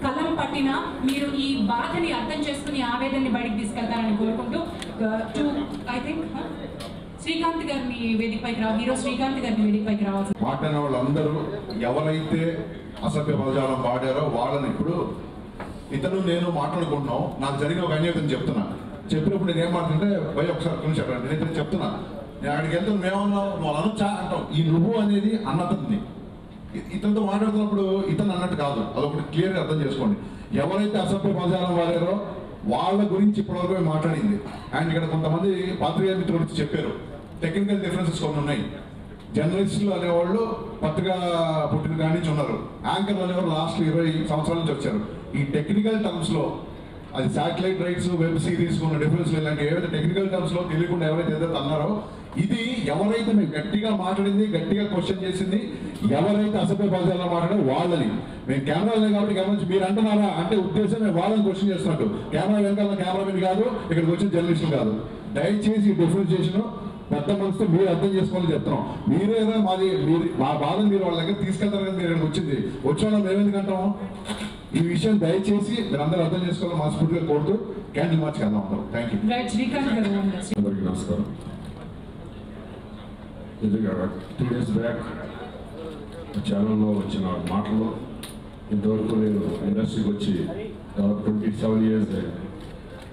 కలం పట్టినా మీరు ఈ బాధని అర్థం చేసుకుని ఆవేదనని బయటికి తీసుకెళ్తారని కోరుకుంటూ ఐ థింక్ శ్రీకాంత్ గారిని వేదికపైకి హీరో శ్రీకాంత్ గారిని వేదికపైకి రావాల్సి. మాట్లాడిన వాళ్ళందరూ ఎవరైతే అసభ్య పదజాలం వాడారో వాళ్ళని ఇప్పుడు ఇతను నేను మాట్లాడుకుంటున్నాం. నాకు జరిగిన ఒక అన్యాయం చెప్తున్నా. చెప్పినప్పుడు నేను ఏం మాట్లాడితే భయ ఒకసారి చెప్పండి. నేను ఇతను చెప్తున్నా, నేను అక్కడికి వెళ్తాను, మేమన్నావు నువ్వు అనొచ్చా అంటావు. ఈ నువ్వు అనేది అన్నతని ఇతనితో మాట్లాడుతున్నప్పుడు ఇతను అన్నట్టు కాదు. అదొకటి క్లియర్గా అర్థం చేసుకోండి. ఎవరైతే అసభ్య పదజాలం వాడారో వాళ్ళ గురించి ఇప్పటివరకు మాట్లాడింది. అండ్ ఇక్కడ కొంతమంది పాత్రికేయ మిత్రుల గురించి చెప్పారు. టెక్నికల్ డిఫరెన్సెస్ కొన్ని ఉన్నాయి. జర్నలిస్టులు అనేవాళ్ళు పత్రికా పుట్టిన కాడి నుంచి ఉన్నారు. యాంకర్లు అనేవాళ్ళు లాస్ట్ 20 సంవత్సరాల నుంచి వచ్చారు. ఈ టెక్నికల్ టర్మ్స్లో అది శాటిలైట్ రైట్స్, వెబ్ సిరీస్ ఉన్న డిఫరెన్స్ ఇలాంటి ఏవైతే టెక్నికల్ టర్మ్స్లో తెలియకుండా ఎవరైతే ఏదైతే అన్నారో, ఇది ఎవరైతే మేము గట్టిగా మాట్లాడింది, గట్టిగా క్వశ్చన్ చేసింది, ఎవరైతే అసభ్య పదాలు మాట్లాడారో వాళ్ళని మేము కెమెరాలే కాబట్టి గమనించి మీరు అంటున్నారా అంటే ఉద్దేశం మేము వాళ్ళని క్వశ్చన్ చేస్తున్నట్టు. కెమెరా వెనకాల కెమెరామెన్ కాదు, ఇక్కడికి వచ్చిన జర్నలిస్టులు కాదు. దయచేసి ఈ డిఫరెన్షియేషన్ పెద్ద మనసుతో మీరు అర్థం చేసుకోవాలని చెప్తున్నాం. మీరేదో మా బాధను మీరు వాళ్ళ దగ్గర తీసుకెళ్తారు కదా. మీరు ఇక్కడికి వచ్చింది వచ్చేవాళ్ళం మేమెందుకు అంటాము? ఈ విషయం దయచేసి మీరందరూ అర్థం చేసుకోవాలని మనస్ఫూర్తిగా కోరుతూ క్యాండిల్ మార్చ్కి వెళ్దాం ఉంటాం. Thank you. అందరికీ నమస్కారం. నిజంగా 2 days బ్యాక్ ఛానల్లో వచ్చిన మాటలు ఇంతవరకు నేను ఇండస్ట్రీకి వచ్చి 27 years అయింది.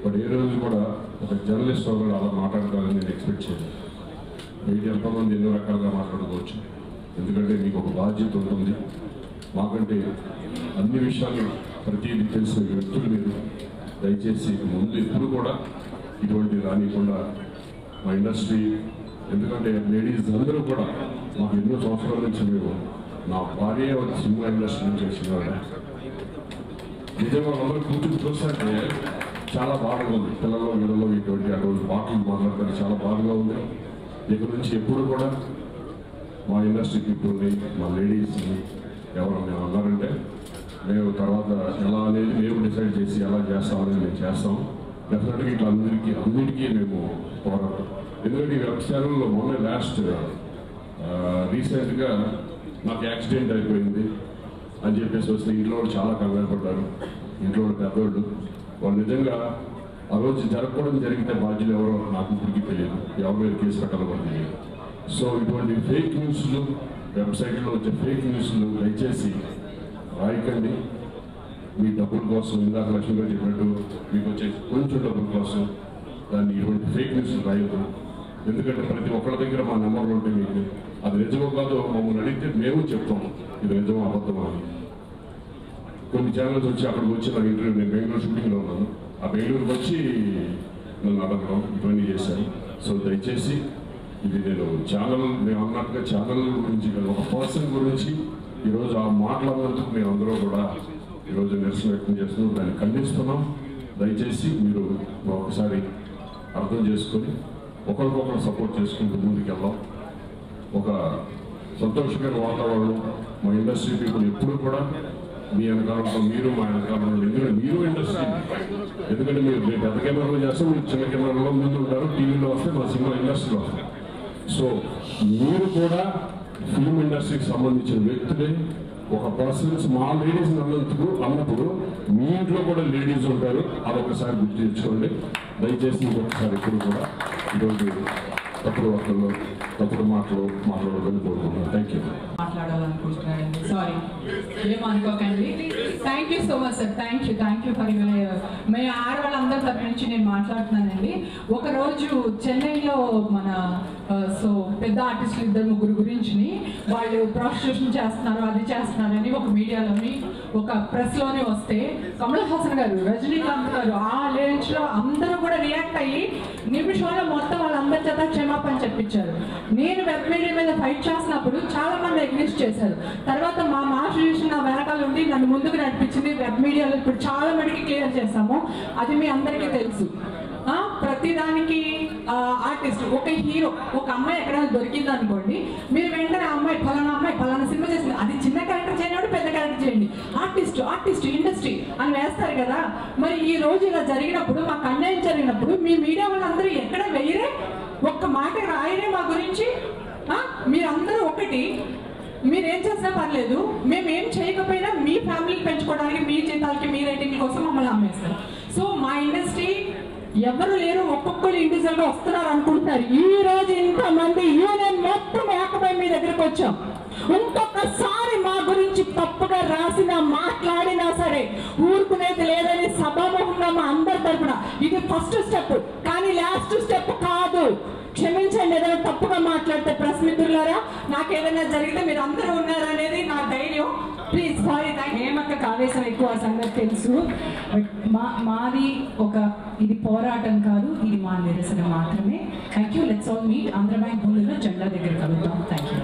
బట్ ఏ రోజు కూడా ఒక జర్నలిస్ట్ వాళ్ళు అలా మాట్లాడతారని నేను ఎక్స్పెక్ట్ చేయలేదు. బయట ఎంతోమంది ఎన్నో రకాలుగా మాట్లాడుకోవచ్చు, ఎందుకంటే మీకు ఒక బాధ్యత ఉంటుంది. మాకంటే అన్ని విషయాలు ప్రతిదీ తెలిసిన వ్యక్తులు మీరు. దయచేసి ముందు ఎప్పుడు కూడా ఇటువంటి రానికుండా మా ఇండస్ట్రీ, ఎందుకంటే లేడీస్ అందరూ కూడా మాకు ఎన్నో సంవత్సరాల నుంచి మేము, నా భార్య ఒక సినిమా ఇండస్ట్రీ నుంచి వచ్చిన నిజంగా అందరూ కూర్చుని చూస్తే చాలా బాగా ఉంది. పిల్లల్లో వీళ్ళలో ఇటువంటి అటువంటి మాటలు మాట్లాడతారు, చాలా బాగా ఉంది. ఇక్కడ నుంచి ఎప్పుడు కూడా మా ఇండస్ట్రీ పీపుల్ని, మా లేడీస్ని ఎవరైనా అన్నారంటే మేము తర్వాత ఎలా అనేది మేము డిసైడ్ చేసి ఎలా చేస్తామని మేము చేస్తాం. డెఫినెట్గా ఇట్లా అన్నిటికీ మేము పోరాడతాం. ఎందుకంటే ఈ వెబ్ ఛానల్లో మొన్న లాస్ట్ రీసెంట్గా నాకు యాక్సిడెంట్ అయిపోయింది అని చెప్పేసి వస్తే ఇంట్లో వాళ్ళు చాలా కంగారు పడ్డారు. ఇంట్లో వాళ్ళు పెద్దవాళ్ళు, వాళ్ళు నిజంగా ఆ రోజు జరగకూడదు జరిగితే బాధ్యులు ఎవరో నాకు ఇప్పటికీ తెలియదు, ఎవరి మీద కేసు పెట్టాలో కూడా తెలియదు. సో ఇటువంటి ఫేక్ న్యూస్లు, వెబ్సైట్లో వచ్చే ఫేక్ న్యూస్లు దయచేసి రాయకండి. మీ డబ్బుల కోసం, ఇందాక లక్ష్మి గారు చెప్పినట్టు మీకు వచ్చే కొంచెం డబ్బుల కోసం దాన్ని ఇటువంటి ఫేక్ న్యూస్లు రాయదు. ఎందుకంటే ప్రతి ఒక్కరి దగ్గర మా నెంబర్లు ఉంటే మీకు అది నిజమో కాదో మమ్మల్ని అడిగితే మేము చెప్తాం ఇది నిజమో అబద్ధమా అని. కొన్ని ఛానల్స్ వచ్చి అక్కడికి వచ్చి నాకు ఇంటర్వ్యూ, నేను బెంగళూరు షూటింగ్లో ఉన్నాను, ఆ బెంగళూరుకి వచ్చి నన్ను అడగడం ఇవన్నీ చేశాను. సో దయచేసి ఇది నేను ఛానల్, మేము అన్నట్టుగా ఛానల్ గురించి కాదు, ఒక పర్సన్ గురించి ఈరోజు ఆ మాట్లాడినందుకు మేము అందరూ కూడా ఈరోజు నిరసన వ్యక్తం చేస్తున్నాం, దాన్ని ఖండిస్తున్నాం. దయచేసి మీరు ఒకసారి అర్థం చేసుకొని ఒకరికొకరు సపోర్ట్ చేసుకుంటూ ముందుకెళ్దాం. ఒక సంతోషకర వాతావరణం, మా ఇండస్ట్రీ పీపుల్ ఎప్పుడు కూడా మీ వెనకాలంలో, మీరు మా వెనకాలంలో, ఎందుకంటే మీరు ఇండస్ట్రీ, ఎందుకంటే మీరు పెద్ద కెమెరాలో చేస్తే మీరు చిన్న కెమెరాలో ముందు ఉంటారు, టీవీలో వస్తే మా సినిమా ఇండస్ట్రీలో వస్తాం. సో మీరు కూడా ఫిల్మ్ ఇండస్ట్రీకి సంబంధించిన వ్యక్తులే. ఒక పర్సన్స్ మా లేడీస్ అన్నప్పుడు మీ ఇంట్లో కూడా లేడీస్ ఉంటారు, అదొకసారి గుర్తు తెచ్చుకోండి. దయచేసి ఇంకొకసారి ఇప్పుడు కూడా ఇటువంటి తప్పుడు వార్తల్లో తప్పుడు మాట్లాడదని కోరుకుంటున్నాను. Thank you. మాట్లాడాలనుకుంటున్నానండి, సారీ ఏమనుకోకండి. Thank you so much sir, thank you for మేము ఆడవాళ్ళందరి తరఫు నుంచి నేను మాట్లాడుతున్నానండి. ఒకరోజు చెన్నైలో మన పెద్ద ఆర్టిస్టులు 2-3 గురించి వాళ్ళు ప్రాస్టిట్యూషన్ చేస్తున్నారు, అది చేస్తున్నారని ఒక మీడియాలోని, ఒక ప్రెస్లోనే వస్తే కమల్ హాసన్ గారు, రజనీకాంత్ గారు ఆ రేంజ్లో అందరూ కూడా రియాక్ట్ అయ్యి నిమిషంలో మొత్తం వాళ్ళందరి చేత క్షమాపణ చెప్పించారు. నేను వెబ్ మీడియా మీద ఫైట్ చేసినప్పుడు చాలా మంది అగ్నిస్ట్ చేశారు. తర్వాత మా మాస్టర్ నా వెనకాల ఉండి నన్ను ముందుకు నడిపించింది. వెబ్ మీడియాలో ఇప్పుడు చాలా మటుకి క్లియర్ చేశాము, అది మీ అందరికీ తెలుసు. ప్రతిదానికి ఆర్టిస్ట్, ఒక హీరో, ఒక అమ్మాయి ఎక్కడైనా దొరికింది అనుకోండి, మీరు వెంటనే అమ్మాయి ఫలానా సినిమా చేసింది, అది చిన్న క్యారెక్టర్ చేయనివాడు పెద్ద క్యారెక్టర్ చేయండి, ఆర్టిస్ట్ ఇండస్ట్రీ అని వేస్తారు కదా. మరి ఈ రోజు ఇలా జరిగినప్పుడు, మాకు అన్యాయం జరిగినప్పుడు మీ మీడియా వాళ్ళందరూ ఎక్కడ వెయ్యరే, ఒక్క మాట రాయరే మా గురించి. మీరందరూ ఒకటి, మీరేం చేసినా పర్లేదు, మేమేం చేయకపోయినా మీ ఫ్యామిలీని పెంచుకోవడానికి, మీ జీతాలకి, మీ రేటింగ్ కోసం మమ్మల్ని అమ్మేస్తారు. సో మా ఇండస్ట్రీ ఎవరు లేరు, ఒక్కొక్కరు ఇండివిజువల్ గా వస్తున్నారు అనుకుంటున్నారు. ఈ రోజు ఇంతమంది యూనియన్ మొత్తం ఏకమై మీ దగ్గరకు వచ్చాం. ఇంకొకసారి మా గురించి తప్పుగా రాసినా మాట్లాడినా సరే ఊరుకునేది లేదని సభాముఖంగా మా అందరి తరపున ఇది ఫస్ట్ స్టెప్, కానీ లాస్ట్ స్టెప్ కాదు. క్షమించండి ఏదైనా తప్పుగా మాట్లాడితే. ప్రెస్ మిత్రులారా, నాకు ఏదైనా జరిగితే మీరు అందరూ ఉన్నారనేది నా ధైర్యం. Please sorry. ఏమక్క ఆవేశం ఎక్కువ, సంగతి తెలుసు. మాది ఇది పోరాటం కాదు, ఇది మా నిరసన మాత్రమే. Thank you. Let's all meet Andhra bank ముందులో జెండా దగ్గర కలుద్దాం. Thank you.